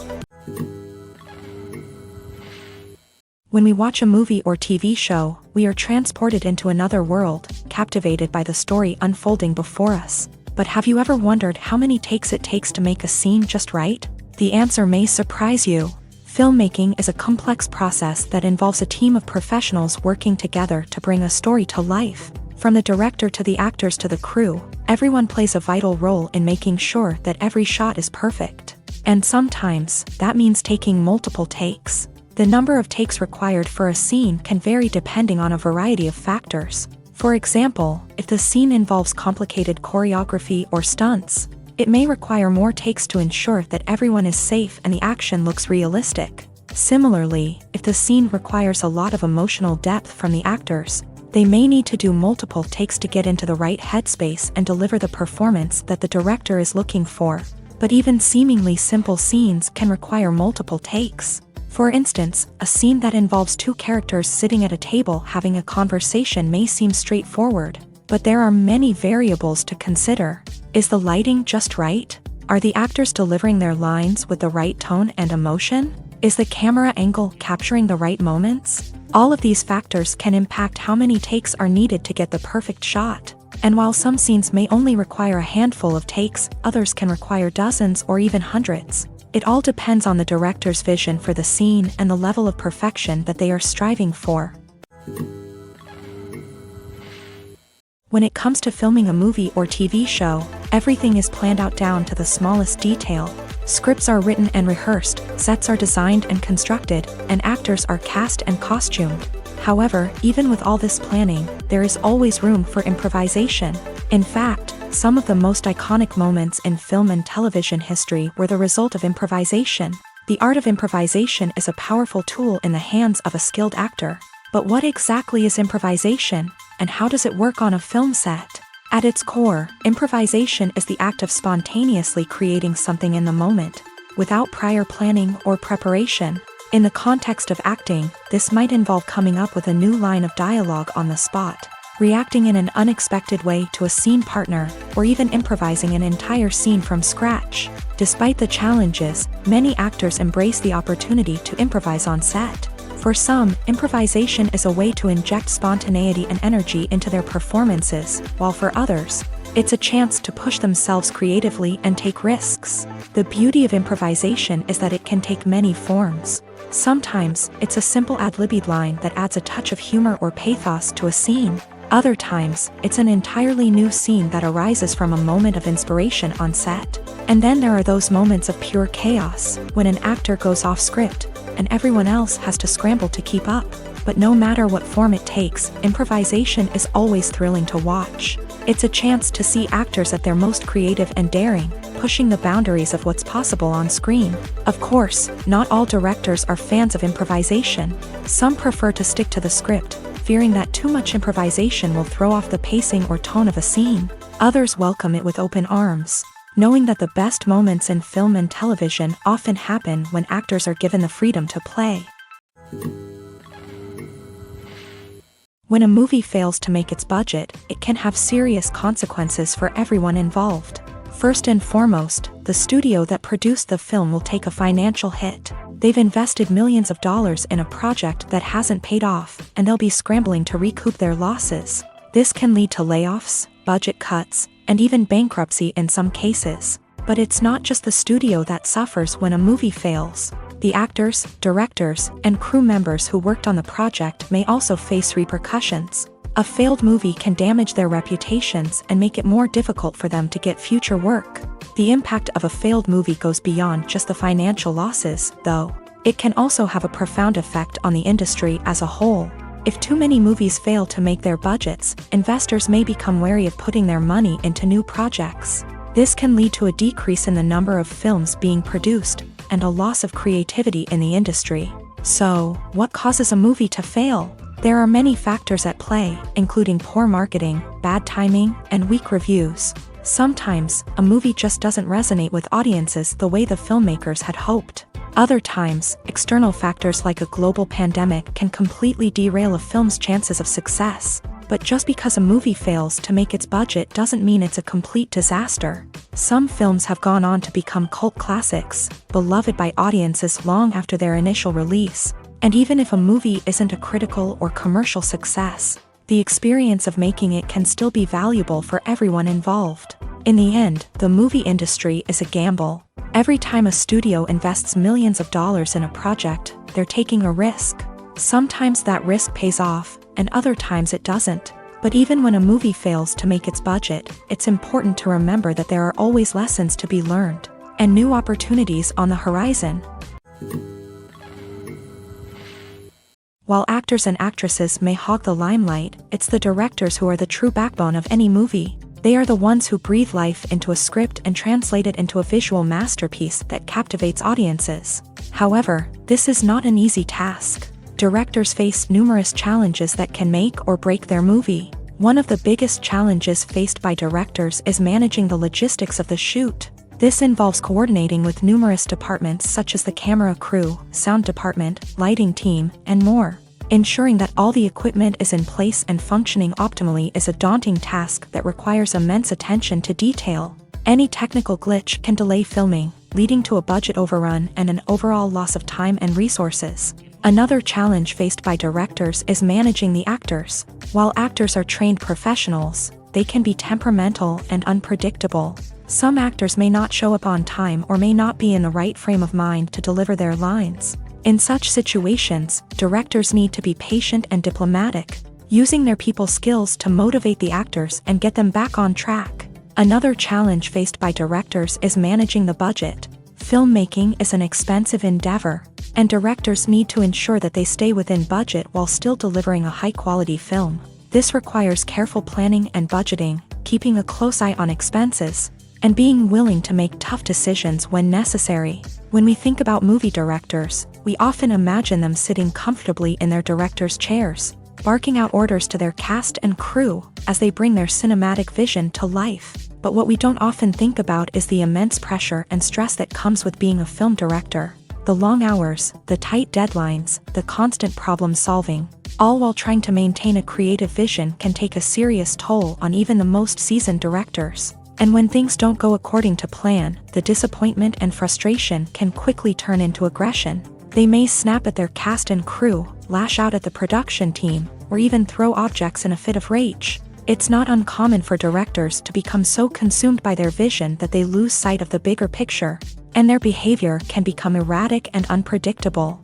When we watch a movie or TV show, we are transported into another world, captivated by the story unfolding before us. But have you ever wondered how many takes it takes to make a scene just right? The answer may surprise you. Filmmaking is a complex process that involves a team of professionals working together to bring a story to life. From the director to the actors to the crew, everyone plays a vital role in making sure that every shot is perfect. And sometimes, that means taking multiple takes. The number of takes required for a scene can vary depending on a variety of factors. For example, if the scene involves complicated choreography or stunts, it may require more takes to ensure that everyone is safe and the action looks realistic. Similarly, if the scene requires a lot of emotional depth from the actors, they may need to do multiple takes to get into the right headspace and deliver the performance that the director is looking for. But even seemingly simple scenes can require multiple takes. For instance, a scene that involves two characters sitting at a table having a conversation may seem straightforward, but there are many variables to consider. Is the lighting just right? Are the actors delivering their lines with the right tone and emotion? Is the camera angle capturing the right moments? All of these factors can impact how many takes are needed to get the perfect shot. And while some scenes may only require a handful of takes, others can require dozens or even hundreds. It all depends on the director's vision for the scene and the level of perfection that they are striving for. When it comes to filming a movie or TV show, everything is planned out down to the smallest detail. Scripts are written and rehearsed, sets are designed and constructed, and actors are cast and costumed. However, even with all this planning, there is always room for improvisation. In fact, some of the most iconic moments in film and television history were the result of improvisation. The art of improvisation is a powerful tool in the hands of a skilled actor. But what exactly is improvisation, and how does it work on a film set? At its core, improvisation is the act of spontaneously creating something in the moment, without prior planning or preparation. In the context of acting, this might involve coming up with a new line of dialogue on the spot, reacting in an unexpected way to a scene partner, or even improvising an entire scene from scratch. Despite the challenges, many actors embrace the opportunity to improvise on set. For some, improvisation is a way to inject spontaneity and energy into their performances, while for others, it's a chance to push themselves creatively and take risks. The beauty of improvisation is that it can take many forms. Sometimes, it's a simple ad-libbed line that adds a touch of humor or pathos to a scene. Other times, it's an entirely new scene that arises from a moment of inspiration on set. And then there are those moments of pure chaos, when an actor goes off script, and everyone else has to scramble to keep up. But no matter what form it takes, improvisation is always thrilling to watch. It's a chance to see actors at their most creative and daring, pushing the boundaries of what's possible on screen. Of course, not all directors are fans of improvisation. Some prefer to stick to the script, fearing that too much improvisation will throw off the pacing or tone of a scene. Others welcome it with open arms, knowing that the best moments in film and television often happen when actors are given the freedom to play. When a movie fails to make its budget, it can have serious consequences for everyone involved. First and foremost, the studio that produced the film will take a financial hit. They've invested millions of dollars in a project that hasn't paid off, and they'll be scrambling to recoup their losses. This can lead to layoffs, budget cuts, and even bankruptcy in some cases. But it's not just the studio that suffers when a movie fails. The actors, directors, and crew members who worked on the project may also face repercussions. A failed movie can damage their reputations and make it more difficult for them to get future work. The impact of a failed movie goes beyond just the financial losses, though. It can also have a profound effect on the industry as a whole. If too many movies fail to make their budgets, investors may become wary of putting their money into new projects. This can lead to a decrease in the number of films being produced, and a loss of creativity in the industry. So, what causes a movie to fail? There are many factors at play, including poor marketing, bad timing, and weak reviews. Sometimes, a movie just doesn't resonate with audiences the way the filmmakers had hoped. Other times, external factors like a global pandemic can completely derail a film's chances of success. But just because a movie fails to make its budget doesn't mean it's a complete disaster. Some films have gone on to become cult classics, beloved by audiences long after their initial release. And even if a movie isn't a critical or commercial success, the experience of making it can still be valuable for everyone involved. In the end, the movie industry is a gamble. Every time a studio invests millions of dollars in a project, they're taking a risk. Sometimes that risk pays off, and other times it doesn't. But even when a movie fails to make its budget, it's important to remember that there are always lessons to be learned, and new opportunities on the horizon. While actors and actresses may hog the limelight, it's the directors who are the true backbone of any movie. They are the ones who breathe life into a script and translate it into a visual masterpiece that captivates audiences. However, this is not an easy task. Directors face numerous challenges that can make or break their movie. One of the biggest challenges faced by directors is managing the logistics of the shoot. This involves coordinating with numerous departments such as the camera crew, sound department, lighting team, and more. Ensuring that all the equipment is in place and functioning optimally is a daunting task that requires immense attention to detail. Any technical glitch can delay filming, leading to a budget overrun and an overall loss of time and resources. Another challenge faced by directors is managing the actors. While actors are trained professionals, they can be temperamental and unpredictable. Some actors may not show up on time or may not be in the right frame of mind to deliver their lines. In such situations, directors need to be patient and diplomatic, using their people skills to motivate the actors and get them back on track. Another challenge faced by directors is managing the budget. Filmmaking is an expensive endeavor, and directors need to ensure that they stay within budget while still delivering a high-quality film. This requires careful planning and budgeting, keeping a close eye on expenses, and being willing to make tough decisions when necessary. When we think about movie directors, we often imagine them sitting comfortably in their director's chairs, barking out orders to their cast and crew as they bring their cinematic vision to life. But what we don't often think about is the immense pressure and stress that comes with being a film director. The long hours, the tight deadlines, the constant problem solving, all while trying to maintain a creative vision can take a serious toll on even the most seasoned directors. And when things don't go according to plan, the disappointment and frustration can quickly turn into aggression. They may snap at their cast and crew, lash out at the production team, or even throw objects in a fit of rage. It's not uncommon for directors to become so consumed by their vision that they lose sight of the bigger picture, and their behavior can become erratic and unpredictable.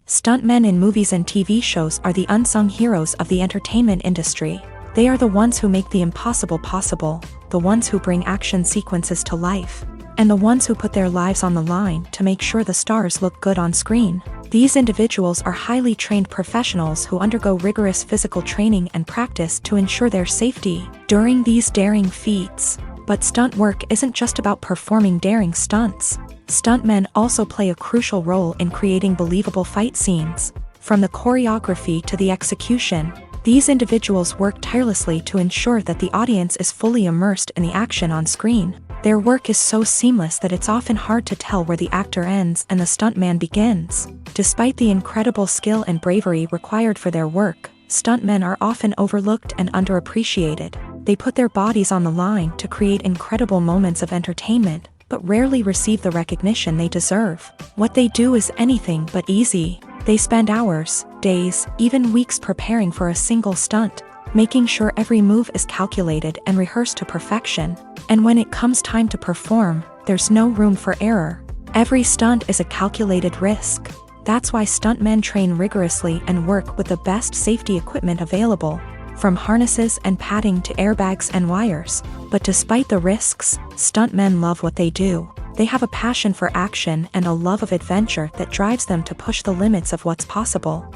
Stuntmen in movies and TV shows are the unsung heroes of the entertainment industry. They are the ones who make the impossible possible, the ones who bring action sequences to life, and the ones who put their lives on the line to make sure the stars look good on screen. These individuals are highly trained professionals who undergo rigorous physical training and practice to ensure their safety during these daring feats. But stunt work isn't just about performing daring stunts. Stuntmen also play a crucial role in creating believable fight scenes. From the choreography to the execution, these individuals work tirelessly to ensure that the audience is fully immersed in the action on screen. Their work is so seamless that it's often hard to tell where the actor ends and the stuntman begins. Despite the incredible skill and bravery required for their work, stuntmen are often overlooked and underappreciated. They put their bodies on the line to create incredible moments of entertainment, but rarely receive the recognition they deserve. What they do is anything but easy. They spend hours, days, even weeks preparing for a single stunt, making sure every move is calculated and rehearsed to perfection. And when it comes time to perform, there's no room for error. Every stunt is a calculated risk. That's why stuntmen train rigorously and work with the best safety equipment available, from harnesses and padding to airbags and wires. But despite the risks, stuntmen love what they do. They have a passion for action and a love of adventure that drives them to push the limits of what's possible.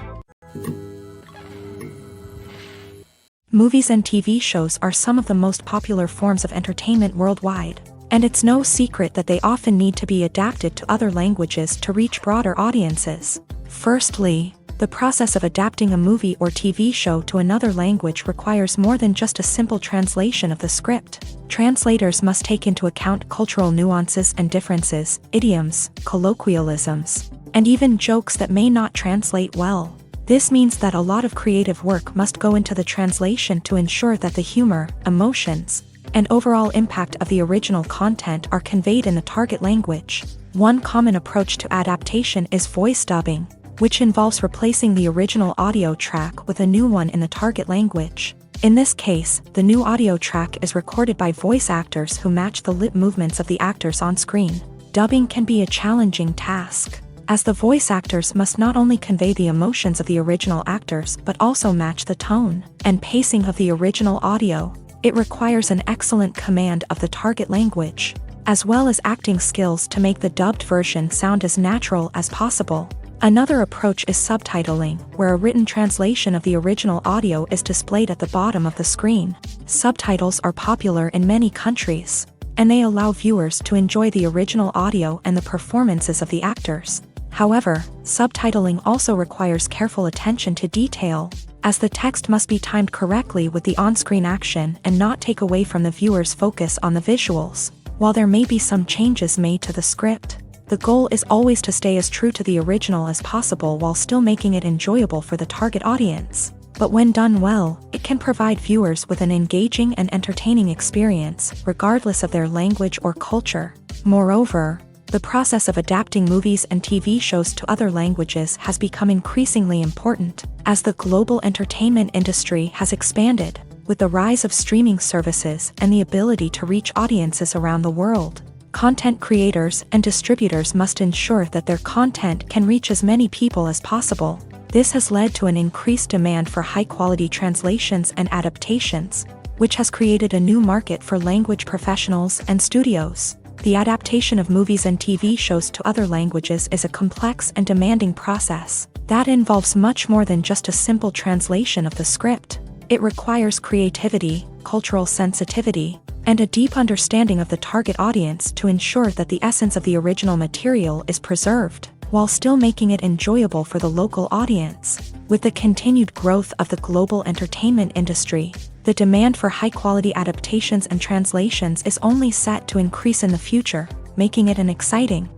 Movies and TV shows are some of the most popular forms of entertainment worldwide, and it's no secret that they often need to be adapted to other languages to reach broader audiences. Firstly, the process of adapting a movie or TV show to another language requires more than just a simple translation of the script. Translators must take into account cultural nuances and differences, idioms, colloquialisms, and even jokes that may not translate well. This means that a lot of creative work must go into the translation to ensure that the humor, emotions, and overall impact of the original content are conveyed in the target language. One common approach to adaptation is voice dubbing, which involves replacing the original audio track with a new one in the target language. In this case, the new audio track is recorded by voice actors who match the lip movements of the actors on screen. Dubbing can be a challenging task, as the voice actors must not only convey the emotions of the original actors but also match the tone and pacing of the original audio. It requires an excellent command of the target language, as well as acting skills to make the dubbed version sound as natural as possible. Another approach is subtitling, where a written translation of the original audio is displayed at the bottom of the screen. Subtitles are popular in many countries, and they allow viewers to enjoy the original audio and the performances of the actors. However, subtitling also requires careful attention to detail. as the text must be timed correctly with the on-screen action and not take away from the viewer's focus on the visuals. While there may be some changes made to the script, the goal is always to stay as true to the original as possible while still making it enjoyable for the target audience. But when done well, it can provide viewers with an engaging and entertaining experience, regardless of their language or culture. Moreover, the process of adapting movies and TV shows to other languages has become increasingly important, as the global entertainment industry has expanded, with the rise of streaming services and the ability to reach audiences around the world. Content creators and distributors must ensure that their content can reach as many people as possible. This has led to an increased demand for high-quality translations and adaptations, which has created a new market for language professionals and studios. The adaptation of movies and TV shows to other languages is a complex and demanding process that involves much more than just a simple translation of the script. It requires creativity, cultural sensitivity, and a deep understanding of the target audience to ensure that the essence of the original material is preserved, while still making it enjoyable for the local audience. With the continued growth of the global entertainment industry, the demand for high-quality adaptations and translations is only set to increase in the future, making it an exciting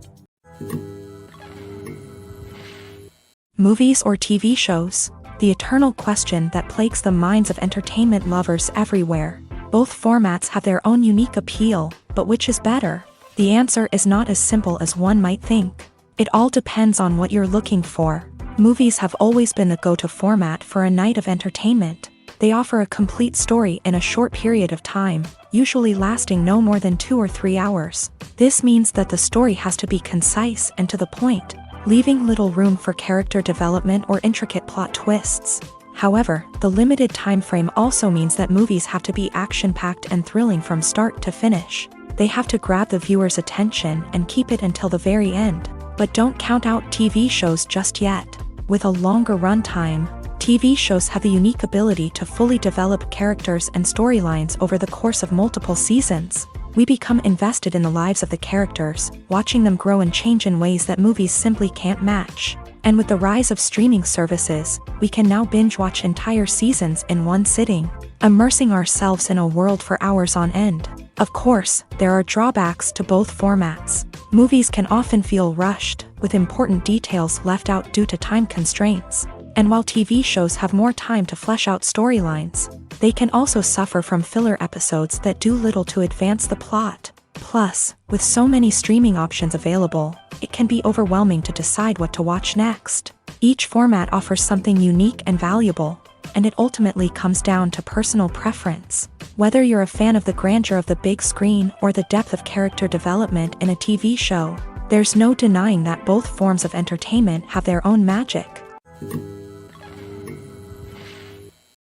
movies or TV shows. The eternal question that plagues the minds of entertainment lovers everywhere. Both formats have their own unique appeal, but which is better? The answer is not as simple as one might think. It all depends on what you're looking for. Movies have always been the go-to format for a night of entertainment. They offer a complete story in a short period of time, usually lasting no more than 2 or 3 hours. This means that the story has to be concise and to the point, leaving little room for character development or intricate plot twists. However, the limited time frame also means that movies have to be action-packed and thrilling from start to finish. They have to grab the viewer's attention and keep it until the very end. But don't count out TV shows just yet. With a longer runtime, TV shows have the unique ability to fully develop characters and storylines over the course of multiple seasons. We become invested in the lives of the characters, watching them grow and change in ways that movies simply can't match. And with the rise of streaming services, we can now binge-watch entire seasons in one sitting, immersing ourselves in a world for hours on end. Of course, there are drawbacks to both formats. Movies can often feel rushed, with important details left out due to time constraints. And while TV shows have more time to flesh out storylines, they can also suffer from filler episodes that do little to advance the plot. Plus, with so many streaming options available, it can be overwhelming to decide what to watch next. Each format offers something unique and valuable, and it ultimately comes down to personal preference. Whether you're a fan of the grandeur of the big screen or the depth of character development in a TV show, there's no denying that both forms of entertainment have their own magic.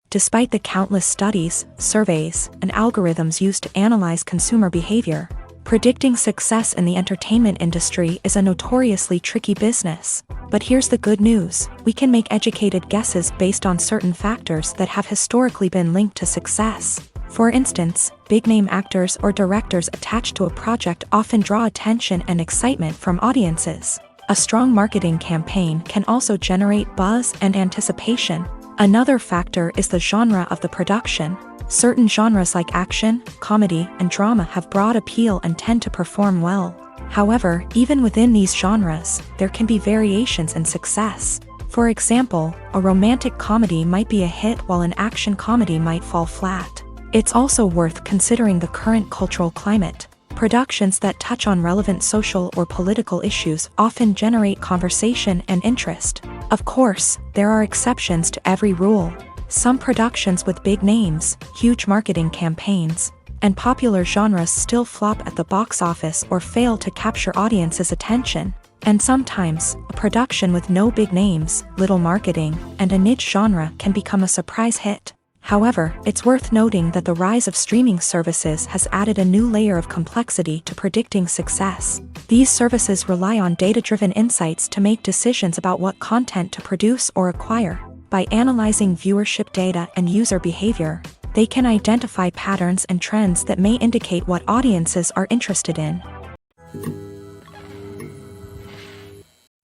Despite the countless studies, surveys, and algorithms used to analyze consumer behavior, predicting success in the entertainment industry is a notoriously tricky business. But here's the good news: we can make educated guesses based on certain factors that have historically been linked to success. For instance, big-name actors or directors attached to a project often draw attention and excitement from audiences. A strong marketing campaign can also generate buzz and anticipation. Another factor is the genre of the production. Certain genres like action, comedy, and drama have broad appeal and tend to perform well. However, even within these genres, there can be variations in success. For example, a romantic comedy might be a hit while an action comedy might fall flat. It's also worth considering the current cultural climate. Productions that touch on relevant social or political issues often generate conversation and interest. Of course, there are exceptions to every rule. Some productions with big names, huge marketing campaigns, and popular genres still flop at the box office or fail to capture audiences' attention. And sometimes, a production with no big names, little marketing, and a niche genre can become a surprise hit. However, it's worth noting that the rise of streaming services has added a new layer of complexity to predicting success. These services rely on data-driven insights to make decisions about what content to produce or acquire. By analyzing viewership data and user behavior, they can identify patterns and trends that may indicate what audiences are interested in.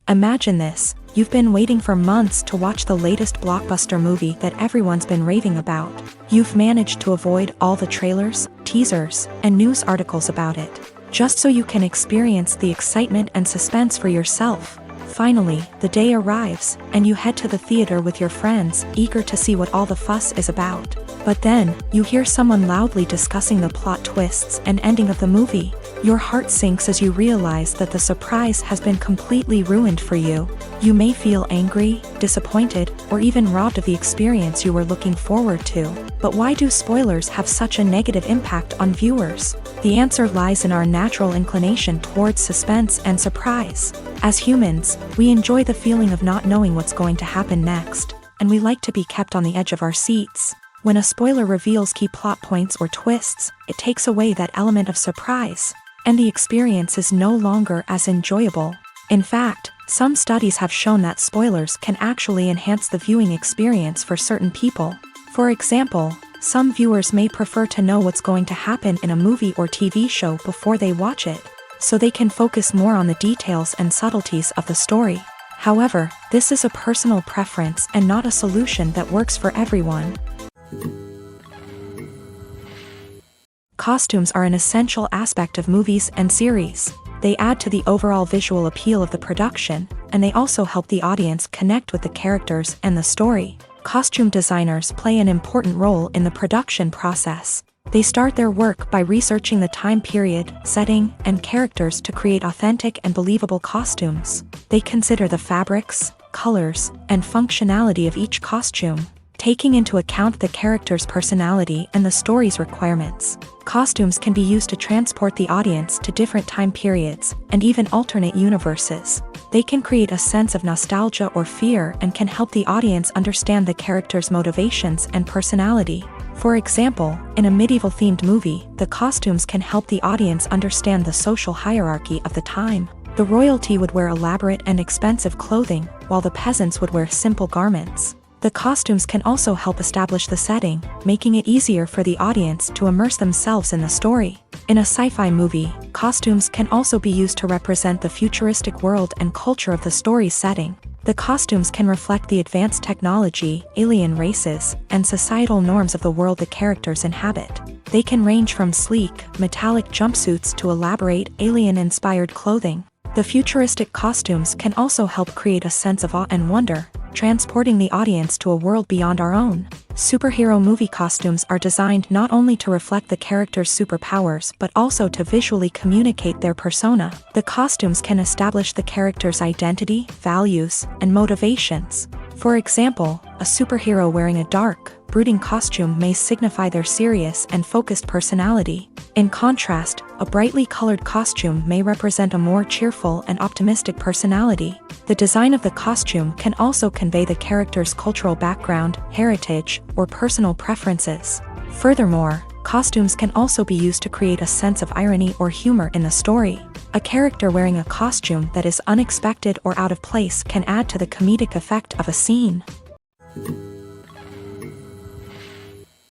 Imagine this: You've been waiting for months to watch the latest blockbuster movie that everyone's been raving about. You've managed to avoid all the trailers, teasers, and news articles about it, just so you can experience the excitement and suspense for yourself. Finally, the day arrives, and you head to the theater with your friends, eager to see what all the fuss is about. But then, you hear someone loudly discussing the plot twists and ending of the movie. Your heart sinks as you realize that the surprise has been completely ruined for you. You may feel angry, disappointed, or even robbed of the experience you were looking forward to. But why do spoilers have such a negative impact on viewers? The answer lies in our natural inclination towards suspense and surprise. As humans, we enjoy the feeling of not knowing what's going to happen next, and we like to be kept on the edge of our seats. When a spoiler reveals key plot points or twists, it takes away that element of surprise, and the experience is no longer as enjoyable. In fact, some studies have shown that spoilers can actually enhance the viewing experience for certain people. For example, some viewers may prefer to know what's going to happen in a movie or TV show before they watch it, so they can focus more on the details and subtleties of the story. However, this is a personal preference and not a solution that works for everyone. Costumes are an essential aspect of movies and series. They add to the overall visual appeal of the production, and they also help the audience connect with the characters and the story. Costume designers play an important role in the production process. They start their work by researching the time period, setting, and characters to create authentic and believable costumes. They consider the fabrics, colors, and functionality of each costume, taking into account the character's personality and the story's requirements. Costumes can be used to transport the audience to different time periods and even alternate universes. They can create a sense of nostalgia or fear and can help the audience understand the character's motivations and personality. For example, in a medieval-themed movie, the costumes can help the audience understand the social hierarchy of the time. The royalty would wear elaborate and expensive clothing, while the peasants would wear simple garments. The costumes can also help establish the setting, making it easier for the audience to immerse themselves in the story. In a sci-fi movie, costumes can also be used to represent the futuristic world and culture of the story's setting. The costumes can reflect the advanced technology, alien races, and societal norms of the world the characters inhabit. They can range from sleek, metallic jumpsuits to elaborate, alien-inspired clothing. The futuristic costumes can also help create a sense of awe and wonder, transporting the audience to a world beyond our own. Superhero movie costumes are designed not only to reflect the character's superpowers but also to visually communicate their persona. The costumes can establish the character's identity, values, and motivations. For example, a superhero wearing a dark, brooding costume may signify their serious and focused personality. In contrast, a brightly colored costume may represent a more cheerful and optimistic personality. The design of the costume can also convey the character's cultural background, heritage, or personal preferences. Furthermore, costumes can also be used to create a sense of irony or humor in the story. A character wearing a costume that is unexpected or out of place can add to the comedic effect of a scene.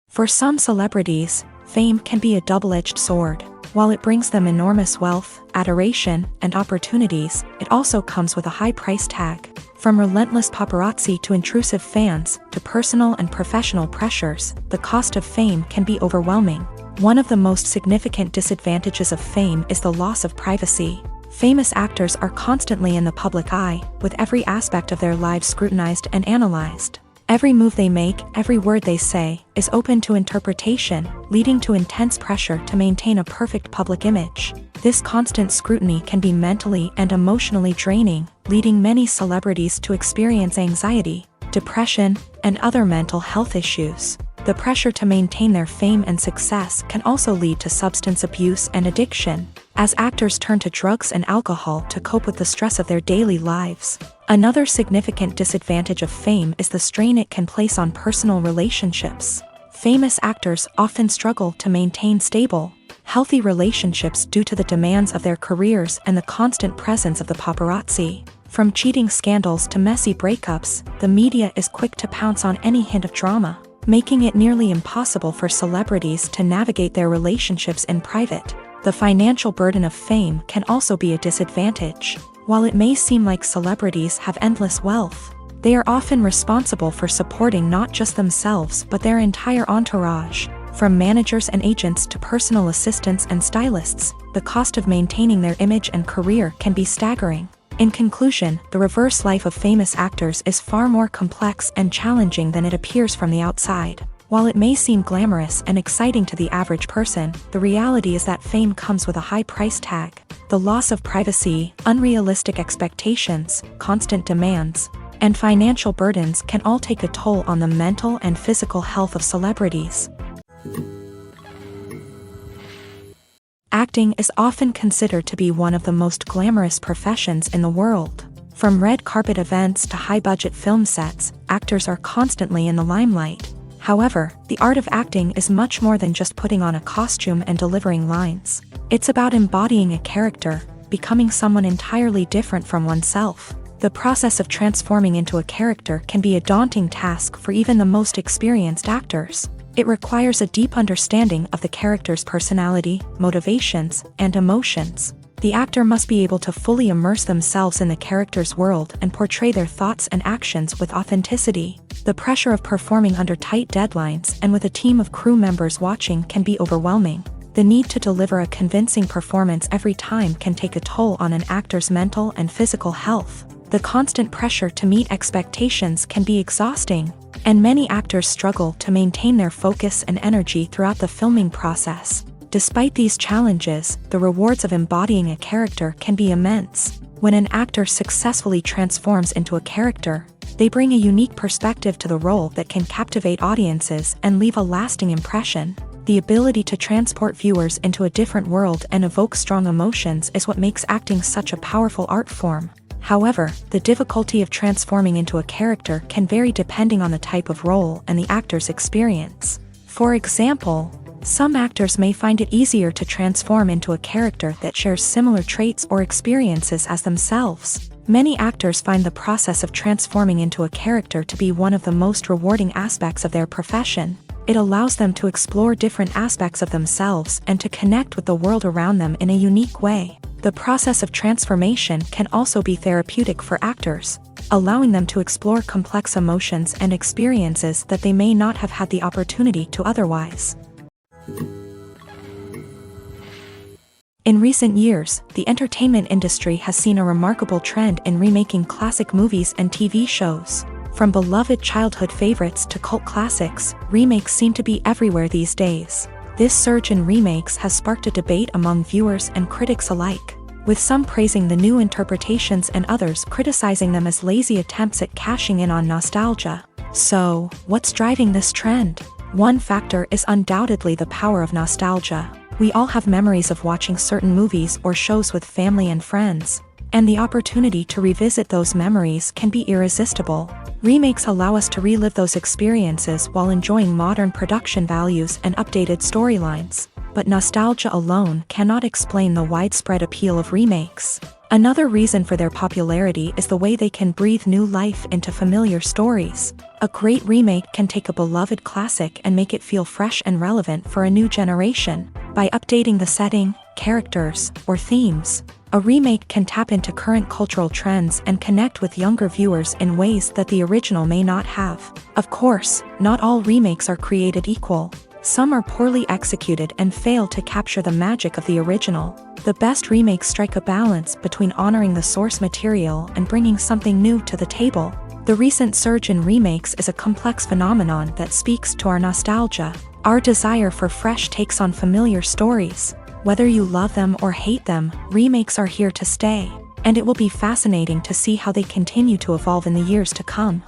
For some celebrities, fame can be a double-edged sword. While it brings them enormous wealth, adoration, and opportunities, it also comes with a high price tag. From relentless paparazzi to intrusive fans, to personal and professional pressures, the cost of fame can be overwhelming. One of the most significant disadvantages of fame is the loss of privacy. Famous actors are constantly in the public eye, with every aspect of their lives scrutinized and analyzed. Every move they make, every word they say, is open to interpretation, leading to intense pressure to maintain a perfect public image. This constant scrutiny can be mentally and emotionally draining, leading many celebrities to experience anxiety, depression, and other mental health issues. The pressure to maintain their fame and success can also lead to substance abuse and addiction, as actors turn to drugs and alcohol to cope with the stress of their daily lives. Another significant disadvantage of fame is the strain it can place on personal relationships. Famous actors often struggle to maintain stable, healthy relationships due to the demands of their careers and the constant presence of the paparazzi. From cheating scandals to messy breakups, the media is quick to pounce on any hint of drama, making it nearly impossible for celebrities to navigate their relationships in private. The financial burden of fame can also be a disadvantage. While it may seem like celebrities have endless wealth, they are often responsible for supporting not just themselves but their entire entourage. From managers and agents to personal assistants and stylists, the cost of maintaining their image and career can be staggering. In conclusion, the reverse life of famous actors is far more complex and challenging than it appears from the outside. While it may seem glamorous and exciting to the average person, the reality is that fame comes with a high price tag. The loss of privacy, unrealistic expectations, constant demands, and financial burdens can all take a toll on the mental and physical health of celebrities. Acting is often considered to be one of the most glamorous professions in the world. From red carpet events to high-budget film sets, actors are constantly in the limelight. However, the art of acting is much more than just putting on a costume and delivering lines. It's about embodying a character, becoming someone entirely different from oneself. The process of transforming into a character can be a daunting task for even the most experienced actors. It requires a deep understanding of the character's personality, motivations, and emotions. The actor must be able to fully immerse themselves in the character's world and portray their thoughts and actions with authenticity. The pressure of performing under tight deadlines and with a team of crew members watching can be overwhelming. The need to deliver a convincing performance every time can take a toll on an actor's mental and physical health. The constant pressure to meet expectations can be exhausting, and many actors struggle to maintain their focus and energy throughout the filming process. Despite these challenges, the rewards of embodying a character can be immense. When an actor successfully transforms into a character, they bring a unique perspective to the role that can captivate audiences and leave a lasting impression. The ability to transport viewers into a different world and evoke strong emotions is what makes acting such a powerful art form. However, the difficulty of transforming into a character can vary depending on the type of role and the actor's experience. For example, some actors may find it easier to transform into a character that shares similar traits or experiences as themselves. Many actors find the process of transforming into a character to be one of the most rewarding aspects of their profession. It allows them to explore different aspects of themselves and to connect with the world around them in a unique way. The process of transformation can also be therapeutic for actors, allowing them to explore complex emotions and experiences that they may not have had the opportunity to otherwise. In recent years, the entertainment industry has seen a remarkable trend in remaking classic movies and TV shows. From beloved childhood favorites to cult classics, remakes seem to be everywhere these days. This surge in remakes has sparked a debate among viewers and critics alike, with some praising the new interpretations and others criticizing them as lazy attempts at cashing in on nostalgia. So, what's driving this trend? One factor is undoubtedly the power of nostalgia. We all have memories of watching certain movies or shows with family and friends, and the opportunity to revisit those memories can be irresistible. Remakes allow us to relive those experiences while enjoying modern production values and updated storylines. But nostalgia alone cannot explain the widespread appeal of remakes. Another reason for their popularity is the way they can breathe new life into familiar stories. A great remake can take a beloved classic and make it feel fresh and relevant for a new generation. By updating the setting, characters, or themes, a remake can tap into current cultural trends and connect with younger viewers in ways that the original may not have. Of course, not all remakes are created equal. Some are poorly executed and fail to capture the magic of the original. The best remakes strike a balance between honoring the source material and bringing something new to the table. The recent surge in remakes is a complex phenomenon that speaks to our nostalgia, our desire for fresh takes on familiar stories. Whether you love them or hate them, remakes are here to stay, and it will be fascinating to see how they continue to evolve in the years to come.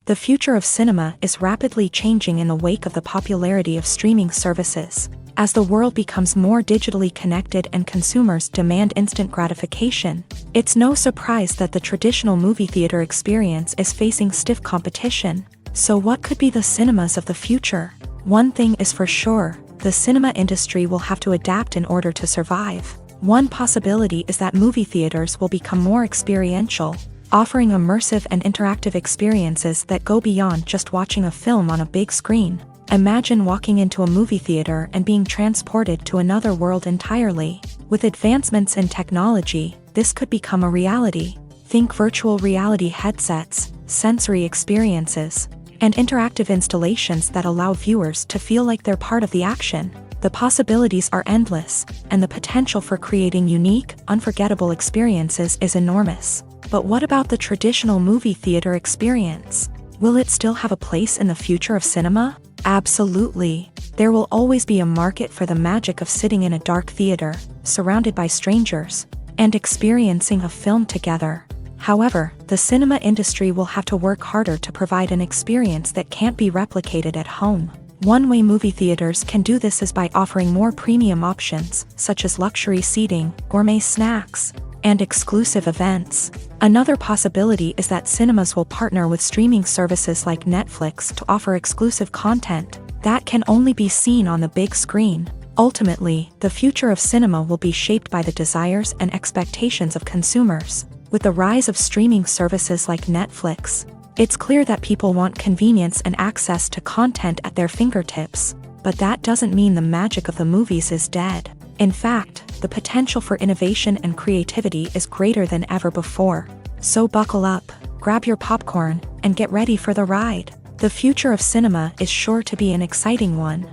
The future of cinema is rapidly changing in the wake of the popularity of streaming services. As the world becomes more digitally connected and consumers demand instant gratification, it's no surprise that the traditional movie theater experience is facing stiff competition. So what could be the cinemas of the future? One thing is for sure, the cinema industry will have to adapt in order to survive. One possibility is that movie theaters will become more experiential, offering immersive and interactive experiences that go beyond just watching a film on a big screen. Imagine walking into a movie theater and being transported to another world entirely. With advancements in technology, this could become a reality. Think virtual reality headsets, sensory experiences, and interactive installations that allow viewers to feel like they're part of the action. The possibilities are endless, and the potential for creating unique, unforgettable experiences is enormous. But what about the traditional movie theater experience? Will it still have a place in the future of cinema? Absolutely. There will always be a market for the magic of sitting in a dark theater, surrounded by strangers, and experiencing a film together. However, the cinema industry will have to work harder to provide an experience that can't be replicated at home. One way movie theaters can do this is by offering more premium options, such as luxury seating, gourmet snacks, and exclusive events. Another possibility is that cinemas will partner with streaming services like Netflix to offer exclusive content that can only be seen on the big screen. Ultimately, the future of cinema will be shaped by the desires and expectations of consumers. With the rise of streaming services like Netflix, it's clear that people want convenience and access to content at their fingertips. But that doesn't mean the magic of the movies is dead. In fact, the potential for innovation and creativity is greater than ever before. So buckle up, grab your popcorn, and get ready for the ride. The future of cinema is sure to be an exciting one.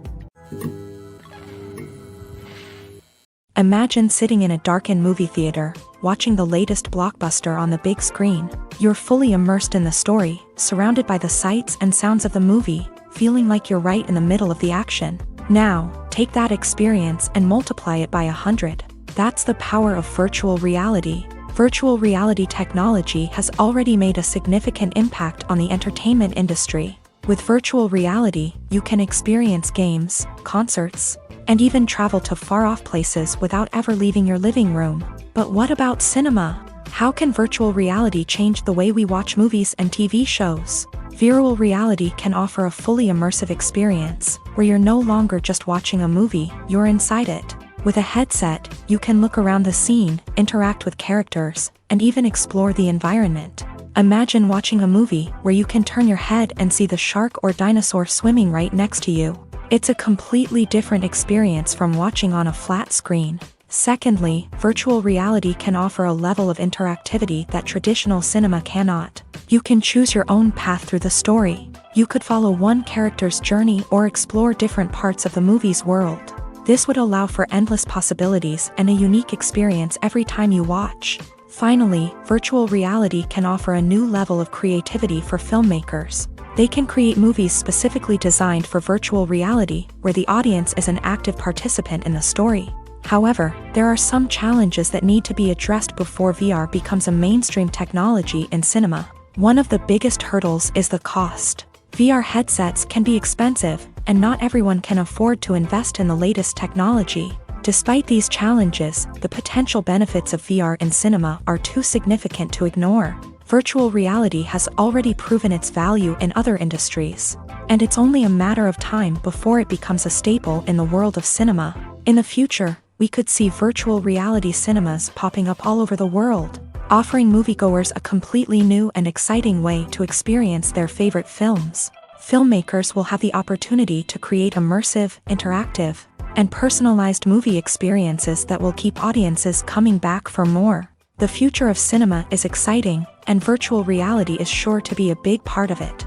Imagine sitting in a darkened movie theater, watching the latest blockbuster on the big screen. You're fully immersed in the story, surrounded by the sights and sounds of the movie, feeling like you're right in the middle of the action. Now, take that experience and multiply it by 100. That's the power of virtual reality. Virtual reality technology has already made a significant impact on the entertainment industry. With virtual reality, you can experience games, concerts, and even travel to far-off places without ever leaving your living room. But what about cinema? How can virtual reality change the way we watch movies and TV shows? Virtual reality can offer a fully immersive experience, where you're no longer just watching a movie, you're inside it. With a headset, you can look around the scene, interact with characters, and even explore the environment. Imagine watching a movie where you can turn your head and see the shark or dinosaur swimming right next to you. It's a completely different experience from watching on a flat screen. Secondly, virtual reality can offer a level of interactivity that traditional cinema cannot. You can choose your own path through the story. You could follow one character's journey or explore different parts of the movie's world. This would allow for endless possibilities and a unique experience every time you watch. Finally, virtual reality can offer a new level of creativity for filmmakers. They can create movies specifically designed for virtual reality, where the audience is an active participant in the story. However, there are some challenges that need to be addressed before VR becomes a mainstream technology in cinema. One of the biggest hurdles is the cost. VR headsets can be expensive, and not everyone can afford to invest in the latest technology. Despite these challenges, the potential benefits of VR in cinema are too significant to ignore. Virtual reality has already proven its value in other industries, and it's only a matter of time before it becomes a staple in the world of cinema. In the future, we could see virtual reality cinemas popping up all over the world, offering moviegoers a completely new and exciting way to experience their favorite films. Filmmakers will have the opportunity to create immersive, interactive, and personalized movie experiences that will keep audiences coming back for more. The future of cinema is exciting, and virtual reality is sure to be a big part of it.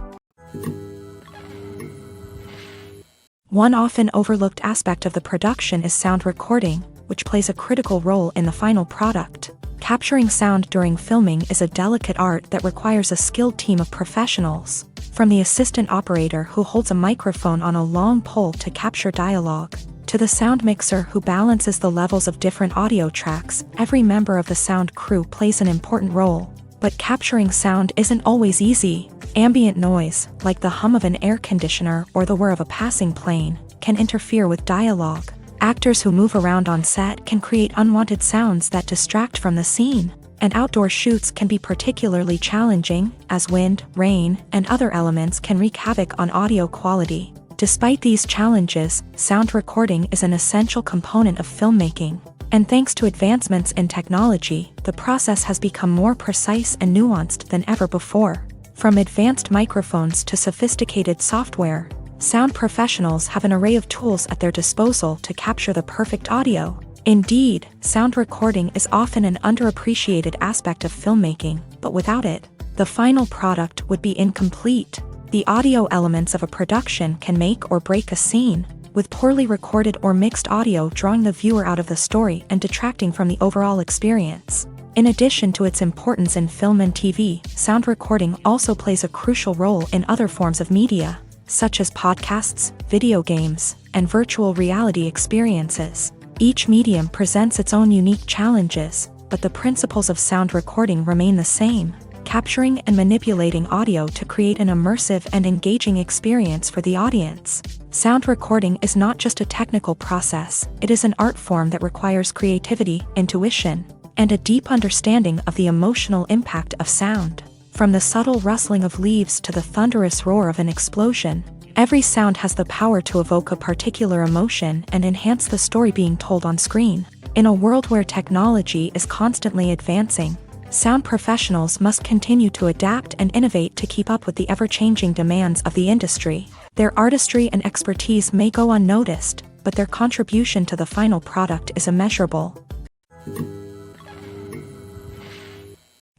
One often overlooked aspect of the production is sound recording, which plays a critical role in the final product. Capturing sound during filming is a delicate art that requires a skilled team of professionals. From the assistant operator who holds a microphone on a long pole to capture dialogue, to the sound mixer who balances the levels of different audio tracks, every member of the sound crew plays an important role. But capturing sound isn't always easy. Ambient noise, like the hum of an air conditioner or the whir of a passing plane, can interfere with dialogue. Actors who move around on set can create unwanted sounds that distract from the scene. And outdoor shoots can be particularly challenging, as wind, rain, and other elements can wreak havoc on audio quality. Despite these challenges, sound recording is an essential component of filmmaking. And thanks to advancements in technology, the process has become more precise and nuanced than ever before. From advanced microphones to sophisticated software, Sound professionals have an array of tools at their disposal to capture the perfect audio. Indeed, sound recording is often an underappreciated aspect of filmmaking, but without it, the final product would be incomplete. The audio elements of a production can make or break a scene, with poorly recorded or mixed audio drawing the viewer out of the story and detracting from the overall experience. In addition to its importance in film and TV, sound recording also plays a crucial role in other forms of media, such as podcasts, video games, and virtual reality experiences. Each medium presents its own unique challenges, but the principles of sound recording remain the same, capturing and manipulating audio to create an immersive and engaging experience for the audience. Sound recording is not just a technical process, it is an art form that requires creativity, intuition, and a deep understanding of the emotional impact of sound. From the subtle rustling of leaves to the thunderous roar of an explosion, every sound has the power to evoke a particular emotion and enhance the story being told on screen. In a world where technology is constantly advancing, sound professionals must continue to adapt and innovate to keep up with the ever-changing demands of the industry. Their artistry and expertise may go unnoticed, but their contribution to the final product is immeasurable.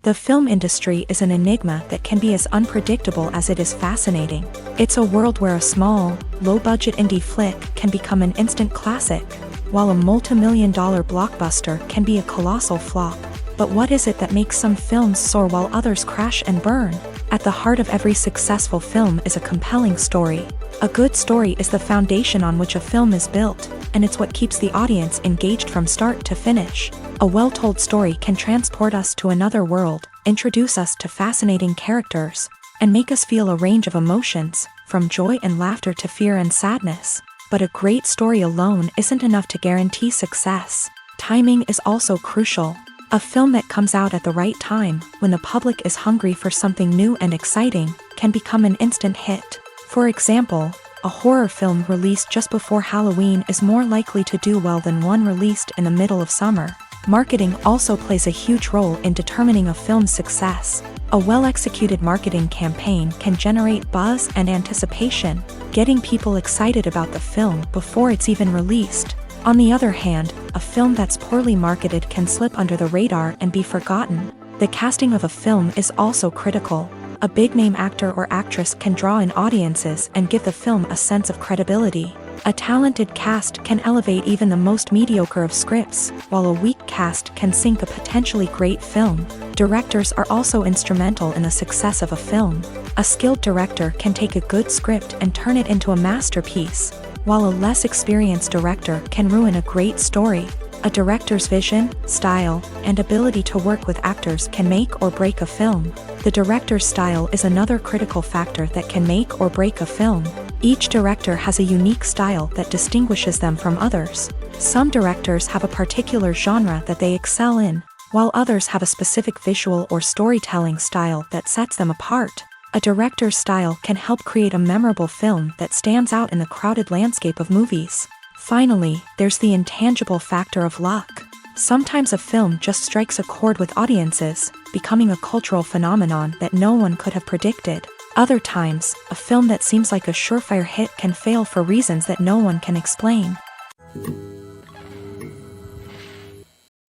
The film industry is an enigma that can be as unpredictable as it is fascinating. It's a world where a small, low-budget indie flick can become an instant classic, while a multi-million-dollar blockbuster can be a colossal flop. But what is it that makes some films soar while others crash and burn? At the heart of every successful film is a compelling story. A good story is the foundation on which a film is built, and it's what keeps the audience engaged from start to finish. A well-told story can transport us to another world, introduce us to fascinating characters, and make us feel a range of emotions, from joy and laughter to fear and sadness. But a great story alone isn't enough to guarantee success. Timing is also crucial. A film that comes out at the right time, when the public is hungry for something new and exciting, can become an instant hit. For example, a horror film released just before Halloween is more likely to do well than one released in the middle of summer. Marketing also plays a huge role in determining a film's success. A well-executed marketing campaign can generate buzz and anticipation, getting people excited about the film before it's even released. On the other hand, a film that's poorly marketed can slip under the radar and be forgotten. The casting of a film is also critical. A big-name actor or actress can draw in audiences and give the film a sense of credibility. A talented cast can elevate even the most mediocre of scripts, while a weak cast can sink a potentially great film. Directors are also instrumental in the success of a film. A skilled director can take a good script and turn it into a masterpiece, while a less experienced director can ruin a great story. A director's vision, style, and ability to work with actors can make or break a film. The director's style is another critical factor that can make or break a film. Each director has a unique style that distinguishes them from others. Some directors have a particular genre that they excel in, while others have a specific visual or storytelling style that sets them apart. A director's style can help create a memorable film that stands out in the crowded landscape of movies. Finally, there's the intangible factor of luck. Sometimes a film just strikes a chord with audiences, becoming a cultural phenomenon that no one could have predicted. Other times, a film that seems like a surefire hit can fail for reasons that no one can explain.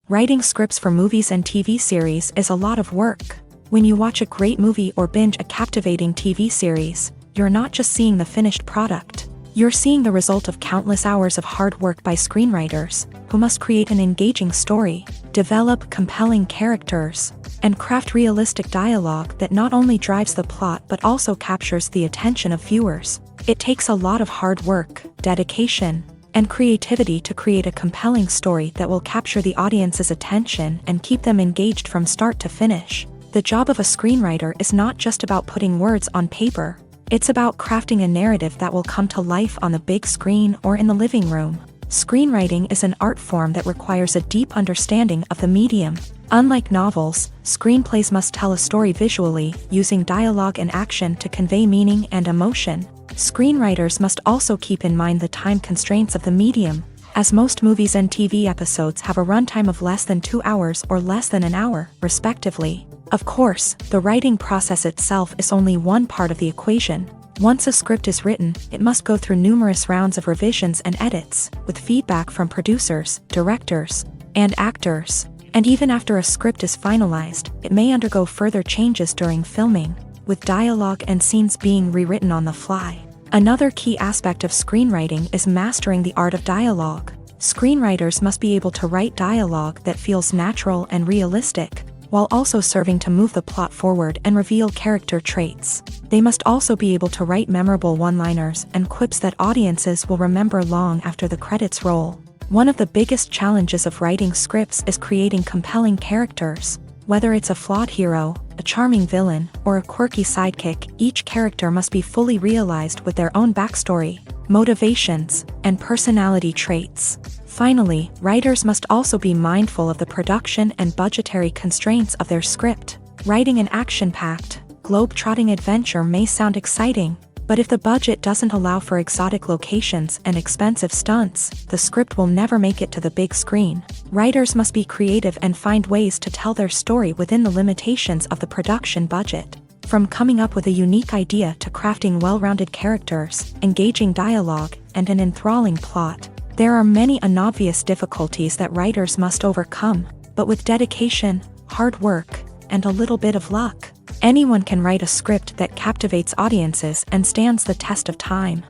Writing scripts for movies and TV series is a lot of work. When you watch a great movie or binge a captivating TV series, you're not just seeing the finished product. You're seeing the result of countless hours of hard work by screenwriters, who must create an engaging story, develop compelling characters, and craft realistic dialogue that not only drives the plot but also captures the attention of viewers. It takes a lot of hard work, dedication, and creativity to create a compelling story that will capture the audience's attention and keep them engaged from start to finish. The job of a screenwriter is not just about putting words on paper. It's about crafting a narrative that will come to life on the big screen or in the living room. Screenwriting is an art form that requires a deep understanding of the medium. Unlike novels, screenplays must tell a story visually, using dialogue and action to convey meaning and emotion. Screenwriters must also keep in mind the time constraints of the medium, as most movies and TV episodes have a runtime of less than 2 hours or less than an hour, respectively. Of course, the writing process itself is only one part of the equation. Once a script is written, it must go through numerous rounds of revisions and edits, with feedback from producers, directors, and actors. And even after a script is finalized, it may undergo further changes during filming, with dialogue and scenes being rewritten on the fly. Another key aspect of screenwriting is mastering the art of dialogue. Screenwriters must be able to write dialogue that feels natural and realistic, while also serving to move the plot forward and reveal character traits. They must also be able to write memorable one-liners and quips that audiences will remember long after the credits roll. One of the biggest challenges of writing scripts is creating compelling characters. Whether it's a flawed hero, a charming villain, or a quirky sidekick, each character must be fully realized with their own backstory, motivations, and personality traits. Finally, writers must also be mindful of the production and budgetary constraints of their script. Writing an action-packed, globe-trotting adventure may sound exciting, but if the budget doesn't allow for exotic locations and expensive stunts, the script will never make it to the big screen. Writers must be creative and find ways to tell their story within the limitations of the production budget. From coming up with a unique idea to crafting well-rounded characters, engaging dialogue, and an enthralling plot, there are many unobvious difficulties that writers must overcome, but with dedication, hard work, and a little bit of luck, anyone can write a script that captivates audiences and stands the test of time.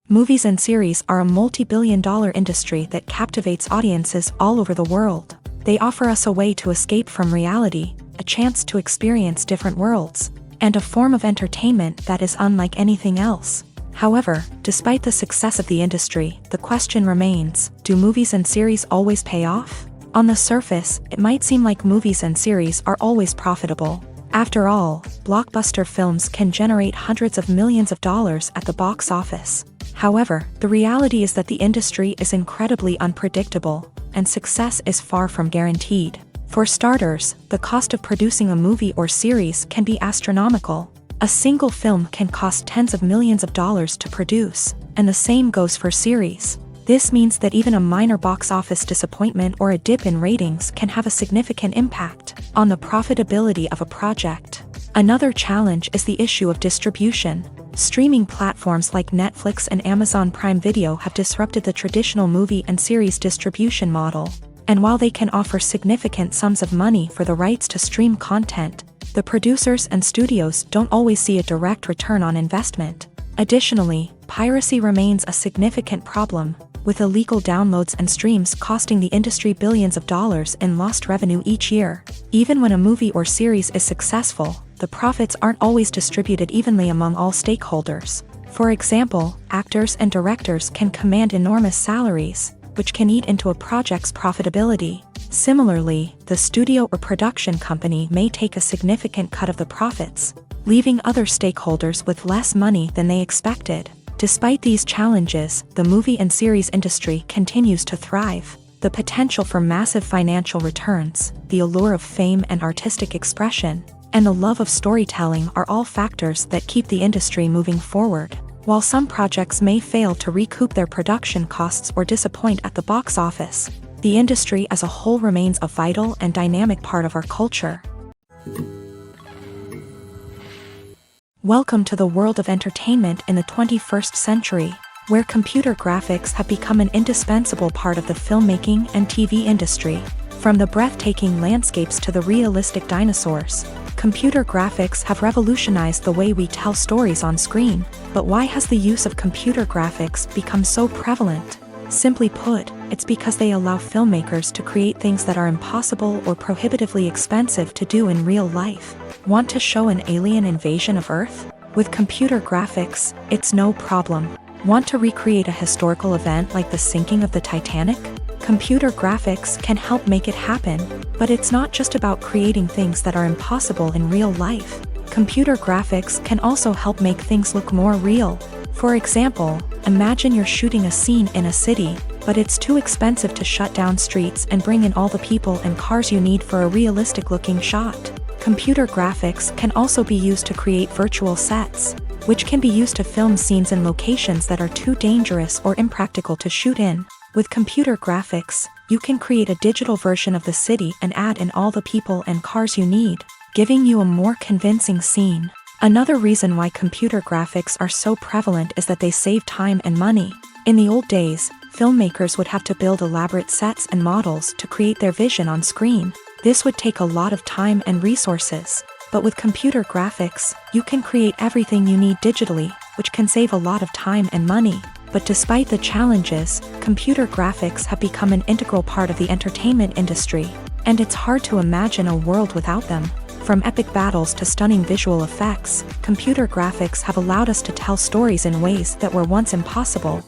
Movies and series are a multi-billion-dollar industry that captivates audiences all over the world. They offer us a way to escape from reality, a chance to experience different worlds, and a form of entertainment that is unlike anything else. However, despite the success of the industry, the question remains, do movies and series always pay off? On the surface, it might seem like movies and series are always profitable. After all, blockbuster films can generate hundreds of millions of dollars at the box office. However, the reality is that the industry is incredibly unpredictable, and success is far from guaranteed. For starters, the cost of producing a movie or series can be astronomical. A single film can cost tens of millions of dollars to produce, and the same goes for series. This means that even a minor box office disappointment or a dip in ratings can have a significant impact on the profitability of a project. Another challenge is the issue of distribution. Streaming platforms like Netflix and Amazon Prime Video have disrupted the traditional movie and series distribution model. And while they can offer significant sums of money for the rights to stream content, the producers and studios don't always see a direct return on investment. Additionally, piracy remains a significant problem, with illegal downloads and streams costing the industry billions of dollars in lost revenue each year. Even when a movie or series is successful, the profits aren't always distributed evenly among all stakeholders. For example, actors and directors can command enormous salaries, which can eat into a project's profitability. Similarly, the studio or production company may take a significant cut of the profits, leaving other stakeholders with less money than they expected. Despite these challenges, the movie and series industry continues to thrive. The potential for massive financial returns, the allure of fame and artistic expression, and the love of storytelling are all factors that keep the industry moving forward. While some projects may fail to recoup their production costs or disappoint at the box office, the industry as a whole remains a vital and dynamic part of our culture. Welcome to the world of entertainment in the 21st century, where computer graphics have become an indispensable part of the filmmaking and TV industry. From the breathtaking landscapes to the realistic dinosaurs, computer graphics have revolutionized the way we tell stories on screen. But why has the use of computer graphics become so prevalent? Simply put, it's because they allow filmmakers to create things that are impossible or prohibitively expensive to do in real life. Want to show an alien invasion of Earth? With computer graphics, it's no problem. Want to recreate a historical event like the sinking of the Titanic? Computer graphics can help make it happen, but it's not just about creating things that are impossible in real life. Computer graphics can also help make things look more real. For example, imagine you're shooting a scene in a city, but it's too expensive to shut down streets and bring in all the people and cars you need for a realistic-looking shot. Computer graphics can also be used to create virtual sets, which can be used to film scenes in locations that are too dangerous or impractical to shoot in. With computer graphics, you can create a digital version of the city and add in all the people and cars you need. giving you a more convincing scene. Another reason why computer graphics are so prevalent is that they save time and money. In the old days, filmmakers would have to build elaborate sets and models to create their vision on screen. This would take a lot of time and resources. But with computer graphics, you can create everything you need digitally, which can save a lot of time and money. But despite the challenges, computer graphics have become an integral part of the entertainment industry, and it's hard to imagine a world without them. From epic battles to stunning visual effects, computer graphics have allowed us to tell stories in ways that were once impossible.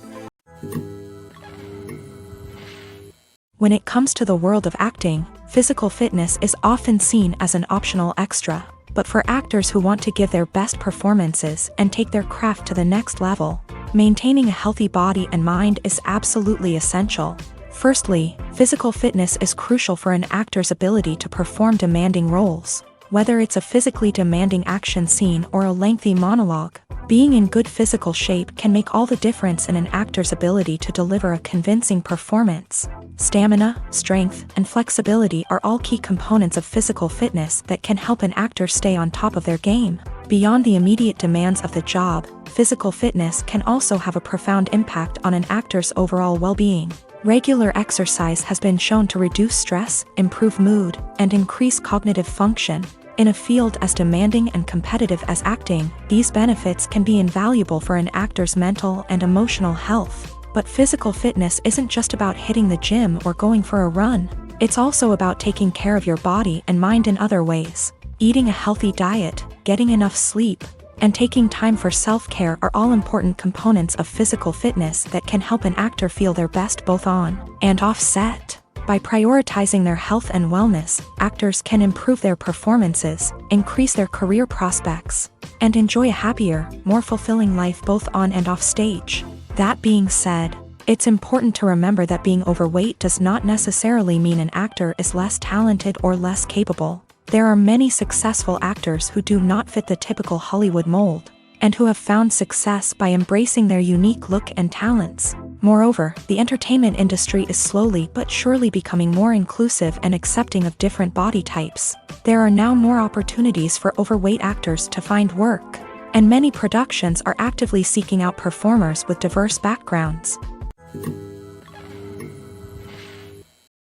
When it comes to the world of acting, physical fitness is often seen as an optional extra. But for actors who want to give their best performances and take their craft to the next level, maintaining a healthy body and mind is absolutely essential. Firstly, physical fitness is crucial for an actor's ability to perform demanding roles. Whether it's a physically demanding action scene or a lengthy monologue, being in good physical shape can make all the difference in an actor's ability to deliver a convincing performance. Stamina, strength, and flexibility are all key components of physical fitness that can help an actor stay on top of their game. Beyond the immediate demands of the job, physical fitness can also have a profound impact on an actor's overall well-being. Regular exercise has been shown to reduce stress, improve mood, and increase cognitive function. In a field as demanding and competitive as acting, these benefits can be invaluable for an actor's mental and emotional health. But physical fitness isn't just about hitting the gym or going for a run. It's also about taking care of your body and mind in other ways. Eating a healthy diet, getting enough sleep, and taking time for self-care are all important components of physical fitness that can help an actor feel their best both on and off set. By prioritizing their health and wellness, actors can improve their performances, increase their career prospects, and enjoy a happier, more fulfilling life both on and off stage. That being said, it's important to remember that being overweight does not necessarily mean an actor is less talented or less capable. There are many successful actors who do not fit the typical Hollywood mold, and who have found success by embracing their unique look and talents. Moreover, the entertainment industry is slowly but surely becoming more inclusive and accepting of different body types. There are now more opportunities for overweight actors to find work, and many productions are actively seeking out performers with diverse backgrounds.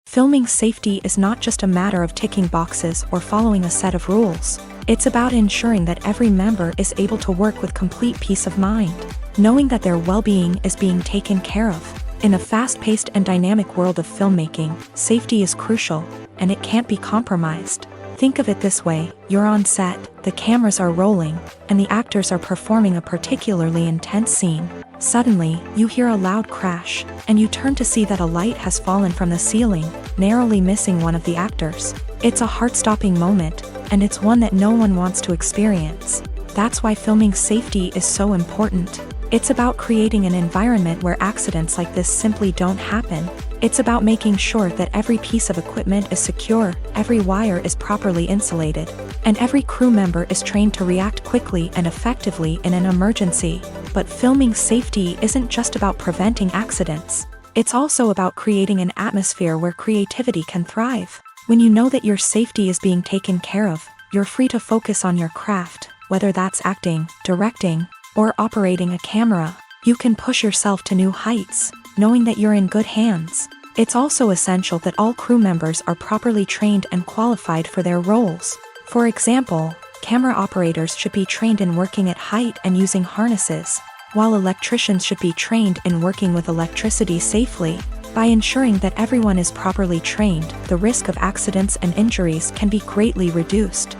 Filming safety is not just a matter of ticking boxes or following a set of rules. It's about ensuring that every member is able to work with complete peace of mind, knowing that their well-being is being taken care of. In a fast-paced and dynamic world of filmmaking, safety is crucial, and it can't be compromised. Think of it this way: you're on set, the cameras are rolling, and the actors are performing a particularly intense scene. Suddenly, you hear a loud crash, and you turn to see that a light has fallen from the ceiling, narrowly missing one of the actors. It's a heart-stopping moment, and it's one that no one wants to experience. That's why filming safety is so important. It's about creating an environment where accidents like this simply don't happen. It's about making sure that every piece of equipment is secure, every wire is properly insulated, and every crew member is trained to react quickly and effectively in an emergency. But filming safety isn't just about preventing accidents. It's also about creating an atmosphere where creativity can thrive. When you know that your safety is being taken care of, you're free to focus on your craft, whether that's acting, directing, or operating a camera. You can push yourself to new heights, knowing that you're in good hands. It's also essential that all crew members are properly trained and qualified for their roles. For example, camera operators should be trained in working at height and using harnesses, while electricians should be trained in working with electricity safely. By ensuring that everyone is properly trained, the risk of accidents and injuries can be greatly reduced.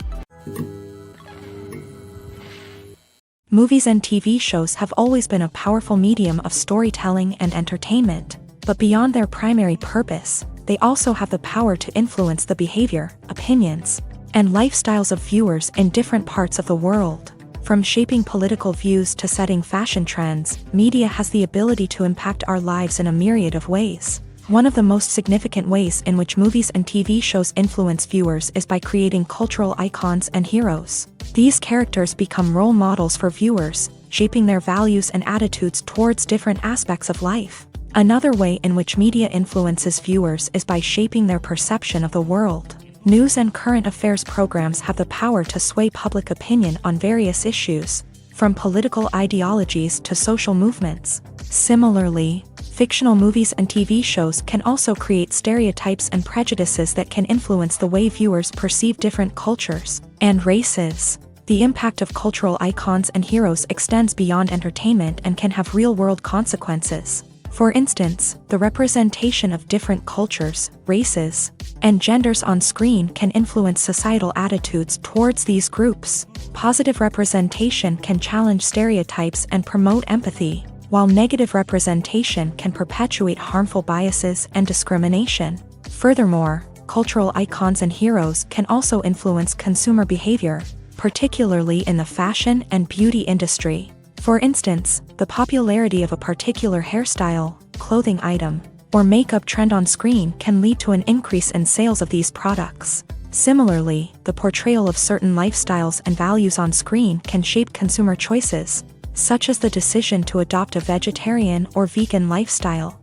Movies and TV shows have always been a powerful medium of storytelling and entertainment, but beyond their primary purpose, they also have the power to influence the behavior, opinions, and lifestyles of viewers in different parts of the world. From shaping political views to setting fashion trends, media has the ability to impact our lives in a myriad of ways. One of the most significant ways in which movies and TV shows influence viewers is by creating cultural icons and heroes. These characters become role models for viewers, shaping their values and attitudes towards different aspects of life. Another way in which media influences viewers is by shaping their perception of the world. News and current affairs programs have the power to sway public opinion on various issues, from political ideologies to social movements. Similarly, fictional movies and TV shows can also create stereotypes and prejudices that can influence the way viewers perceive different cultures and races. The impact of cultural icons and heroes extends beyond entertainment and can have real-world consequences. For instance, the representation of different cultures, races, and genders on screen can influence societal attitudes towards these groups. Positive representation can challenge stereotypes and promote empathy, while negative representation can perpetuate harmful biases and discrimination. Furthermore, cultural icons and heroes can also influence consumer behavior, particularly in the fashion and beauty industry. For instance, the popularity of a particular hairstyle, clothing item, or makeup trend on screen can lead to an increase in sales of these products. Similarly, the portrayal of certain lifestyles and values on screen can shape consumer choices, such as the decision to adopt a vegetarian or vegan lifestyle.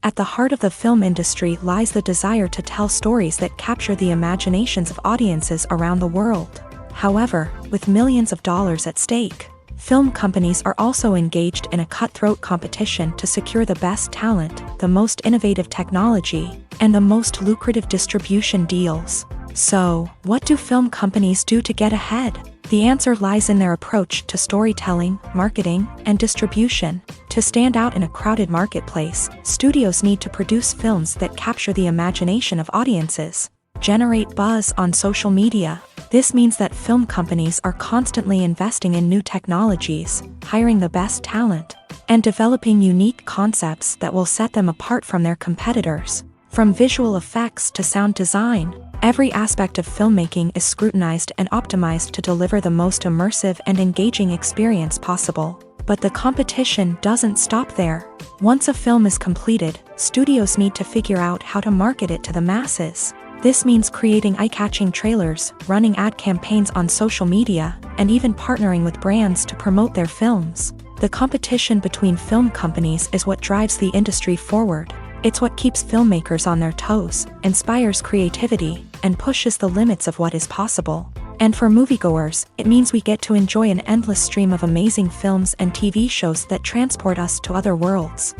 At the heart of the film industry lies the desire to tell stories that capture the imaginations of audiences around the world. However, with millions of dollars at stake, film companies are also engaged in a cutthroat competition to secure the best talent, the most innovative technology, and the most lucrative distribution deals. So, what do film companies do to get ahead? The answer lies in their approach to storytelling, marketing, and distribution. To stand out in a crowded marketplace, studios need to produce films that capture the imagination of audiences, generate buzz on social media. This means that film companies are constantly investing in new technologies, hiring the best talent, and developing unique concepts that will set them apart from their competitors. From visual effects to sound design, every aspect of filmmaking is scrutinized and optimized to deliver the most immersive and engaging experience possible. But the competition doesn't stop there. Once a film is completed, studios need to figure out how to market it to the masses. This means creating eye-catching trailers, running ad campaigns on social media, and even partnering with brands to promote their films. The competition between film companies is what drives the industry forward. It's what keeps filmmakers on their toes, inspires creativity, and pushes the limits of what is possible. And for moviegoers, it means we get to enjoy an endless stream of amazing films and TV shows that transport us to other worlds.